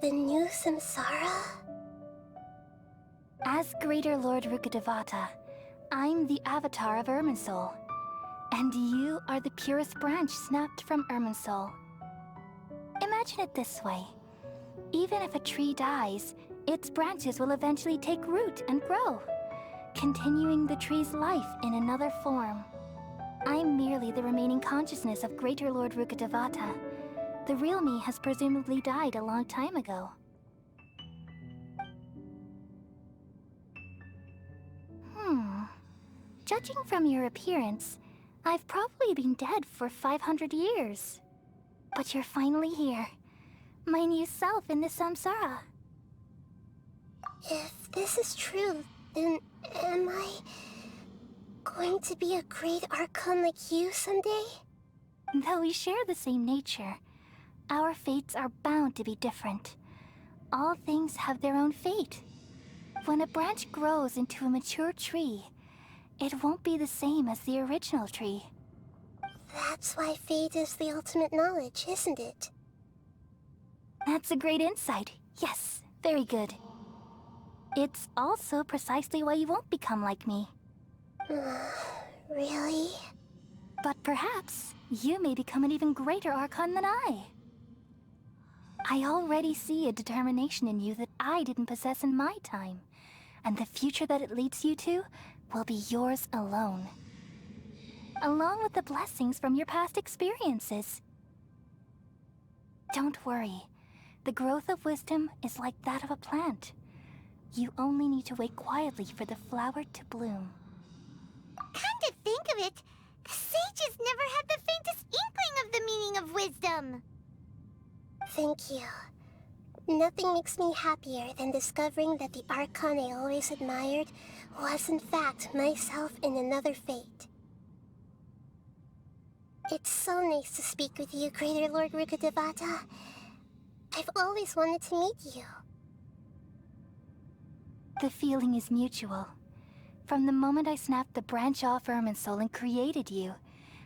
[SPEAKER 21] The new samsara?
[SPEAKER 22] As Greater Lord Rukkhadevata, I'm the avatar of Irminsul. And you are the purest branch snapped from Irminsul. Imagine it this way. Even if a tree dies, its branches will eventually take root and grow, continuing the tree's life in another form. I'm merely the remaining consciousness of Greater Lord Rukkhadevata. The real me has presumably died a long time ago. Judging from your appearance, I've probably been dead for 500 years. But you're finally here. My new self in the samsara.
[SPEAKER 21] If this is true, then am I going to be a great Archon like you someday?
[SPEAKER 22] Though we share the same nature, our fates are bound to be different. All things have their own fate. When a branch grows into a mature tree, it won't be the same as the original tree.
[SPEAKER 21] That's why fate is the ultimate knowledge, isn't it?
[SPEAKER 22] That's a great insight. Yes, very good. It's also precisely why you won't become like me.
[SPEAKER 21] Really?
[SPEAKER 22] But perhaps you may become an even greater Archon than I. I already see a determination in you that I didn't possess in my time, and the future that it leads you to will be yours alone. Along with the blessings from your past experiences. Don't worry. The growth of wisdom is like that of a plant. You only need to wait quietly for the flower to bloom.
[SPEAKER 11] Come to think of it, the sages never had the faintest inkling of the meaning of wisdom.
[SPEAKER 21] Thank you. Nothing makes me happier than discovering that the Archon I always admired was in fact myself in another fate. It's so nice to speak with you, Greater Lord Rukkhadevata. I've always wanted to meet you.
[SPEAKER 22] The feeling is mutual. From the moment I snapped the branch off Irminsul and created you,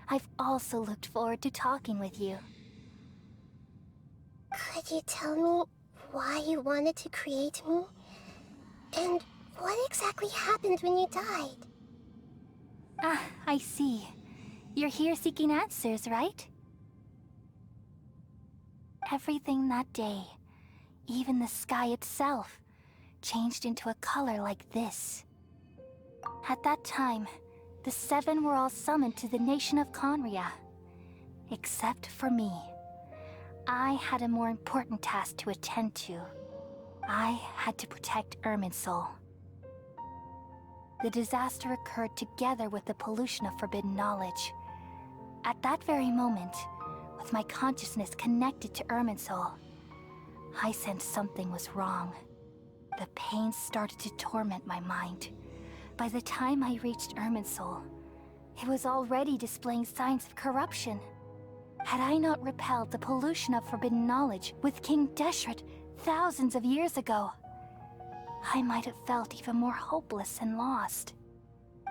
[SPEAKER 22] I've also looked forward to talking with you.
[SPEAKER 21] Could you tell me why you wanted to create me? And what exactly happened when you died?
[SPEAKER 22] Ah, I see. You're here seeking answers, right? Everything that day, even the sky itself, changed into a color like this. At that time, the 7 were all summoned to the nation of Conria. Except for me. I had a more important task to attend to. I had to protect Irminsul. The disaster occurred together with the pollution of forbidden knowledge. At that very moment, with my consciousness connected to Irminsul, I sensed something was wrong. The pain started to torment my mind. By the time I reached Irminsul, it was already displaying signs of corruption. Had I not repelled the pollution of forbidden knowledge with King Desha thousands of years ago, I might have felt even more hopeless and lost.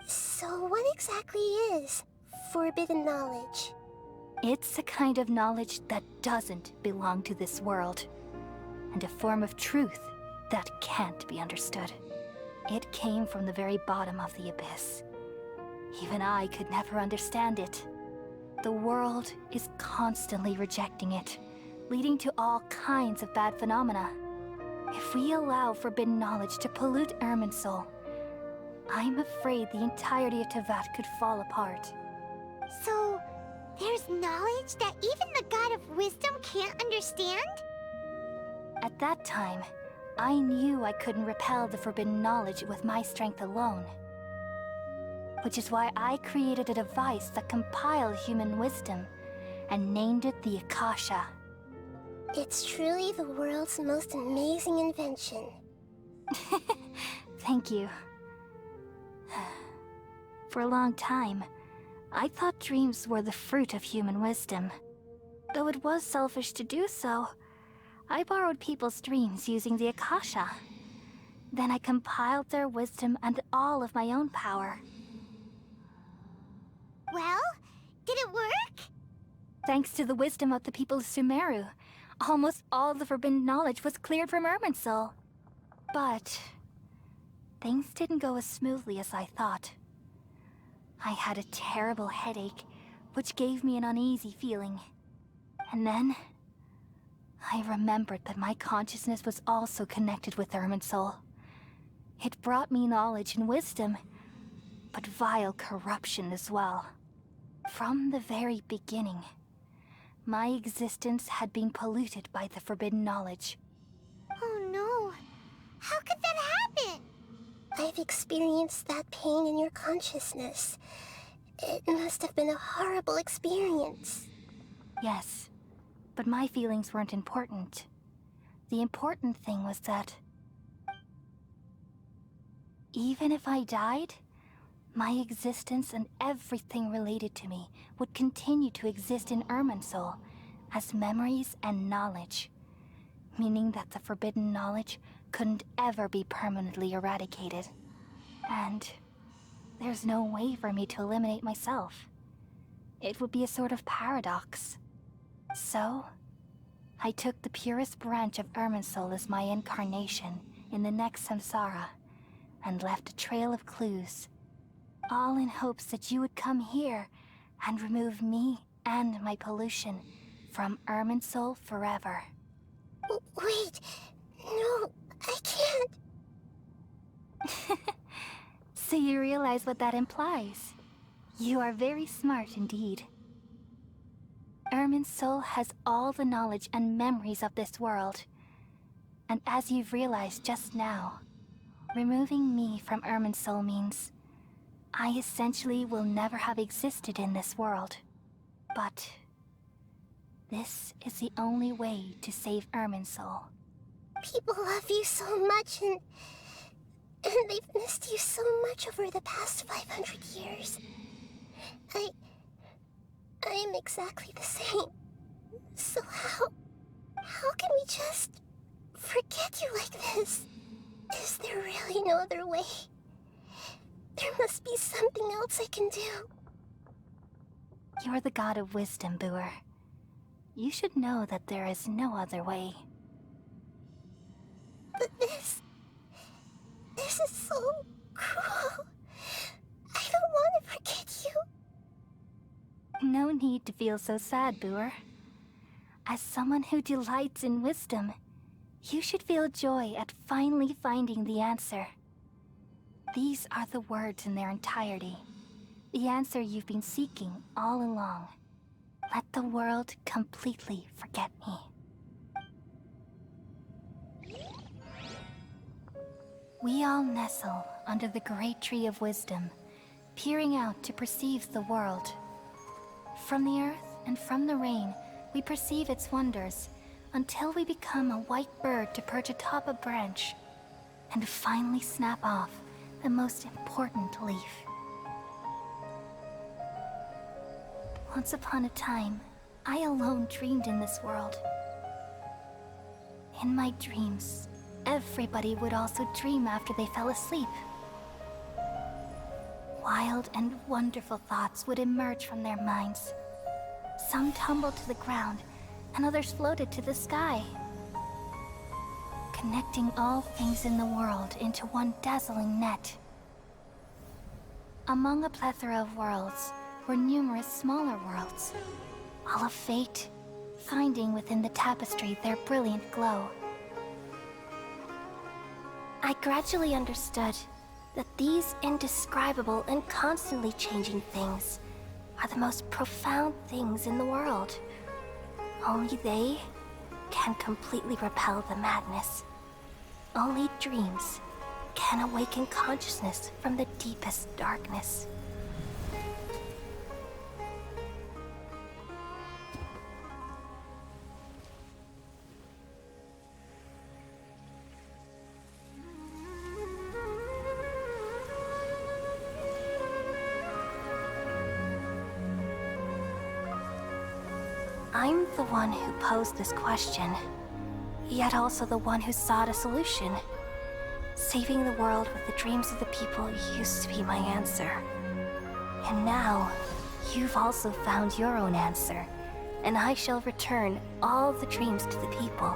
[SPEAKER 21] So what exactly is forbidden knowledge?
[SPEAKER 22] It's a kind of knowledge that doesn't belong to this world, and a form of truth that can't be understood. It came from the very bottom of the abyss. Even I could never understand it. The world is constantly rejecting it, leading to all kinds of bad phenomena. If we allow forbidden knowledge to pollute Irminsul, I'm afraid the entirety of Teyvat could fall apart.
[SPEAKER 11] So, there's knowledge that even the God of Wisdom can't understand?
[SPEAKER 22] At that time, I knew I couldn't repel the forbidden knowledge with my strength alone. Which is why I created a device that compiled human wisdom and named it the Akasha.
[SPEAKER 21] It's truly the world's most amazing invention.
[SPEAKER 22] Thank you. For a long time, I thought dreams were the fruit of human wisdom. Though it was selfish to do so, I borrowed people's dreams using the Akasha. Then I compiled their wisdom and all of my own power.
[SPEAKER 11] Well, did it work?
[SPEAKER 22] Thanks to the wisdom of the people of Sumeru, almost all the forbidden knowledge was cleared from Irminsul. But things didn't go as smoothly as I thought. I had a terrible headache, which gave me an uneasy feeling. And then I remembered that my consciousness was also connected with Irminsul. It brought me knowledge and wisdom, but vile corruption as well. From the very beginning, my existence had been polluted by the forbidden knowledge.
[SPEAKER 11] Oh no! How could that happen?
[SPEAKER 21] I've experienced that pain in your consciousness. It must have been a horrible experience.
[SPEAKER 22] Yes, but my feelings weren't important. The important thing was that even if I died, my existence and everything related to me would continue to exist in Irminsul as memories and knowledge, meaning that the forbidden knowledge couldn't ever be permanently eradicated. And there's no way for me to eliminate myself. It would be a sort of paradox. So, I took the purest branch of Irminsul as my incarnation in the next samsara, and left a trail of clues, all in hopes that you would come here and remove me and my pollution from Irminsul forever.
[SPEAKER 21] Wait, no, I can't.
[SPEAKER 22] So you realize what that implies. You are very smart indeed. Irminsul has all the knowledge and memories of this world. And as you've realized just now, removing me from Irminsul means I essentially will never have existed in this world. But This is the only way to save Irminsul.
[SPEAKER 21] People love you so much, and they've missed you so much over the past 500 years. I am exactly the same. So how can we just forget you like this? Is there really no other way? There must be something else I can do.
[SPEAKER 22] You're the god of wisdom, Booer. You should know that there is no other way.
[SPEAKER 21] But this is so cruel. I don't want to forget you.
[SPEAKER 22] No need to feel so sad, Booer. As someone who delights in wisdom, you should feel joy at finally finding the answer. These are the words in their entirety. The answer you've been seeking all along. Let the world completely forget me. We all nestle under the great tree of wisdom, peering out to perceive the world. From the earth and from the rain, we perceive its wonders, until we become a white bird to perch atop a branch, and finally snap off the most important leaf. Once upon a time, I alone dreamed in this world. In my dreams, everybody would also dream after they fell asleep. Wild and wonderful thoughts would emerge from their minds. Some tumbled to the ground, and others floated to the sky, connecting all things in the world into one dazzling net. Among a plethora of worlds were numerous smaller worlds, all of fate, finding within the tapestry their brilliant glow. I gradually understood that these indescribable and constantly changing things are the most profound things in the world. Only they can completely repel the madness. Only dreams can awaken consciousness from the deepest darkness. I'm the one who posed this question, yet also the one who sought a solution. Saving the world with the dreams of the people used to be my answer. And now, you've also found your own answer, and I shall return all the dreams to the people.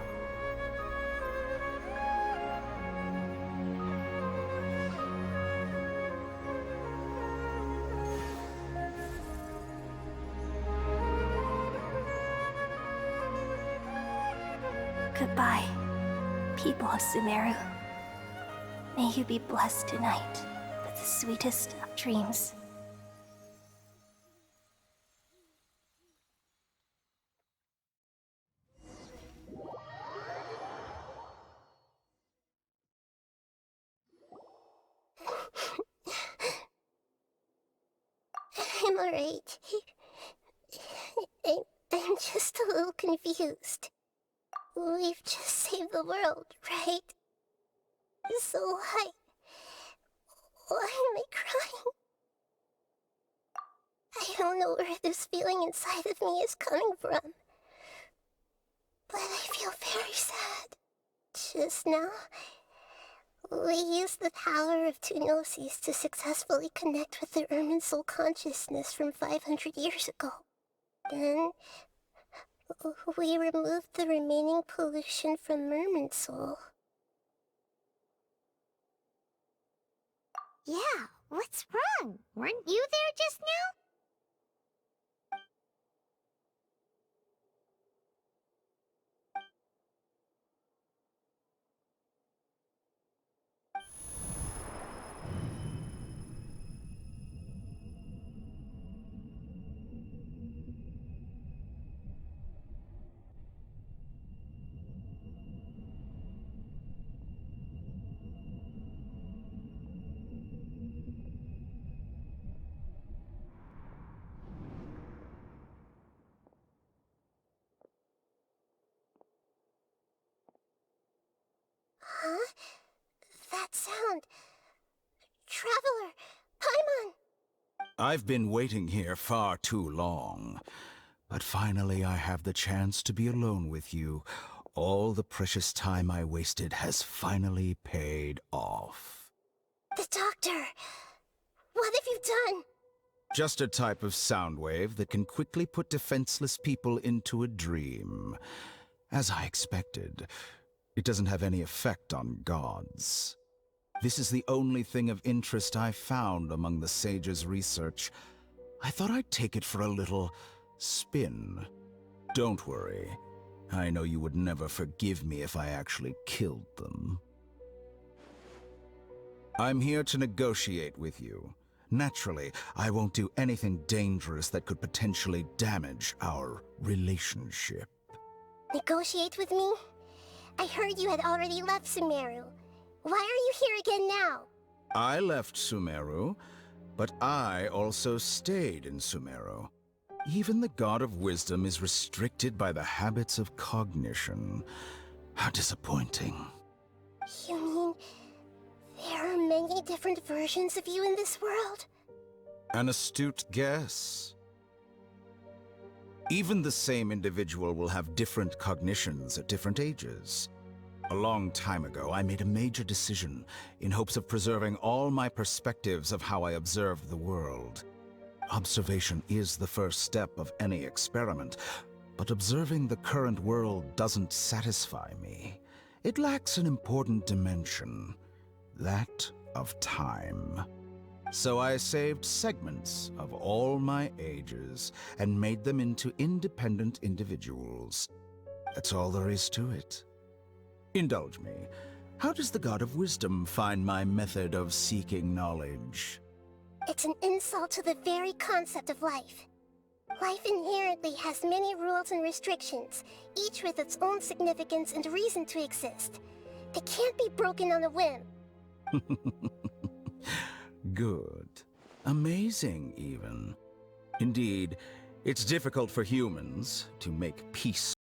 [SPEAKER 22] Goodbye, people of Sumeru. May you be blessed tonight with the sweetest of dreams.
[SPEAKER 21] I'm alright. I'm just a little confused. We've just saved the world, right? So why am I crying? I don't know where this feeling inside of me is coming from, but I feel very sad. Just now, we used the power of two gnosis to successfully connect with the Irminsul consciousness from 500 years ago. Then, we removed the remaining pollution from Irminsul.
[SPEAKER 11] Yeah, what's wrong? Weren't you there just now?
[SPEAKER 21] Huh? That sound. Traveler, Paimon!
[SPEAKER 13] I've been waiting here far too long. But finally I have the chance to be alone with you. All the precious time I wasted has finally paid off.
[SPEAKER 21] The doctor! What have you done?
[SPEAKER 13] Just a type of sound wave that can quickly put defenseless people into a dream. As I expected, it doesn't have any effect on gods. This is the only thing of interest I found among the sage's research. I thought I'd take it for a little spin. Don't worry. I know you would never forgive me if I actually killed them. I'm here to negotiate with you. Naturally, I won't do anything dangerous that could potentially damage our relationship.
[SPEAKER 21] Negotiate with me? I heard you had already left Sumeru. Why are you here again now?
[SPEAKER 13] I left Sumeru, but I also stayed in Sumeru. Even the God of Wisdom is restricted by the habits of cognition. How disappointing.
[SPEAKER 21] You mean there are many different versions of you in this world?
[SPEAKER 13] An astute guess. Even the same individual will have different cognitions at different ages. A long time ago, I made a major decision in hopes of preserving all my perspectives of how I observed the world. Observation is the first step of any experiment, but observing the current world doesn't satisfy me. It lacks an important dimension, that of time. So I saved segments of all my ages and made them into independent individuals. That's all there is to it. Indulge me. How does the God of Wisdom find my method of seeking knowledge?
[SPEAKER 21] It's an insult to the very concept of life. Life inherently has many rules and restrictions, each with its own significance and reason to exist. They can't be broken on a whim.
[SPEAKER 13] Good. Amazing, even. Indeed, it's difficult for humans to make peace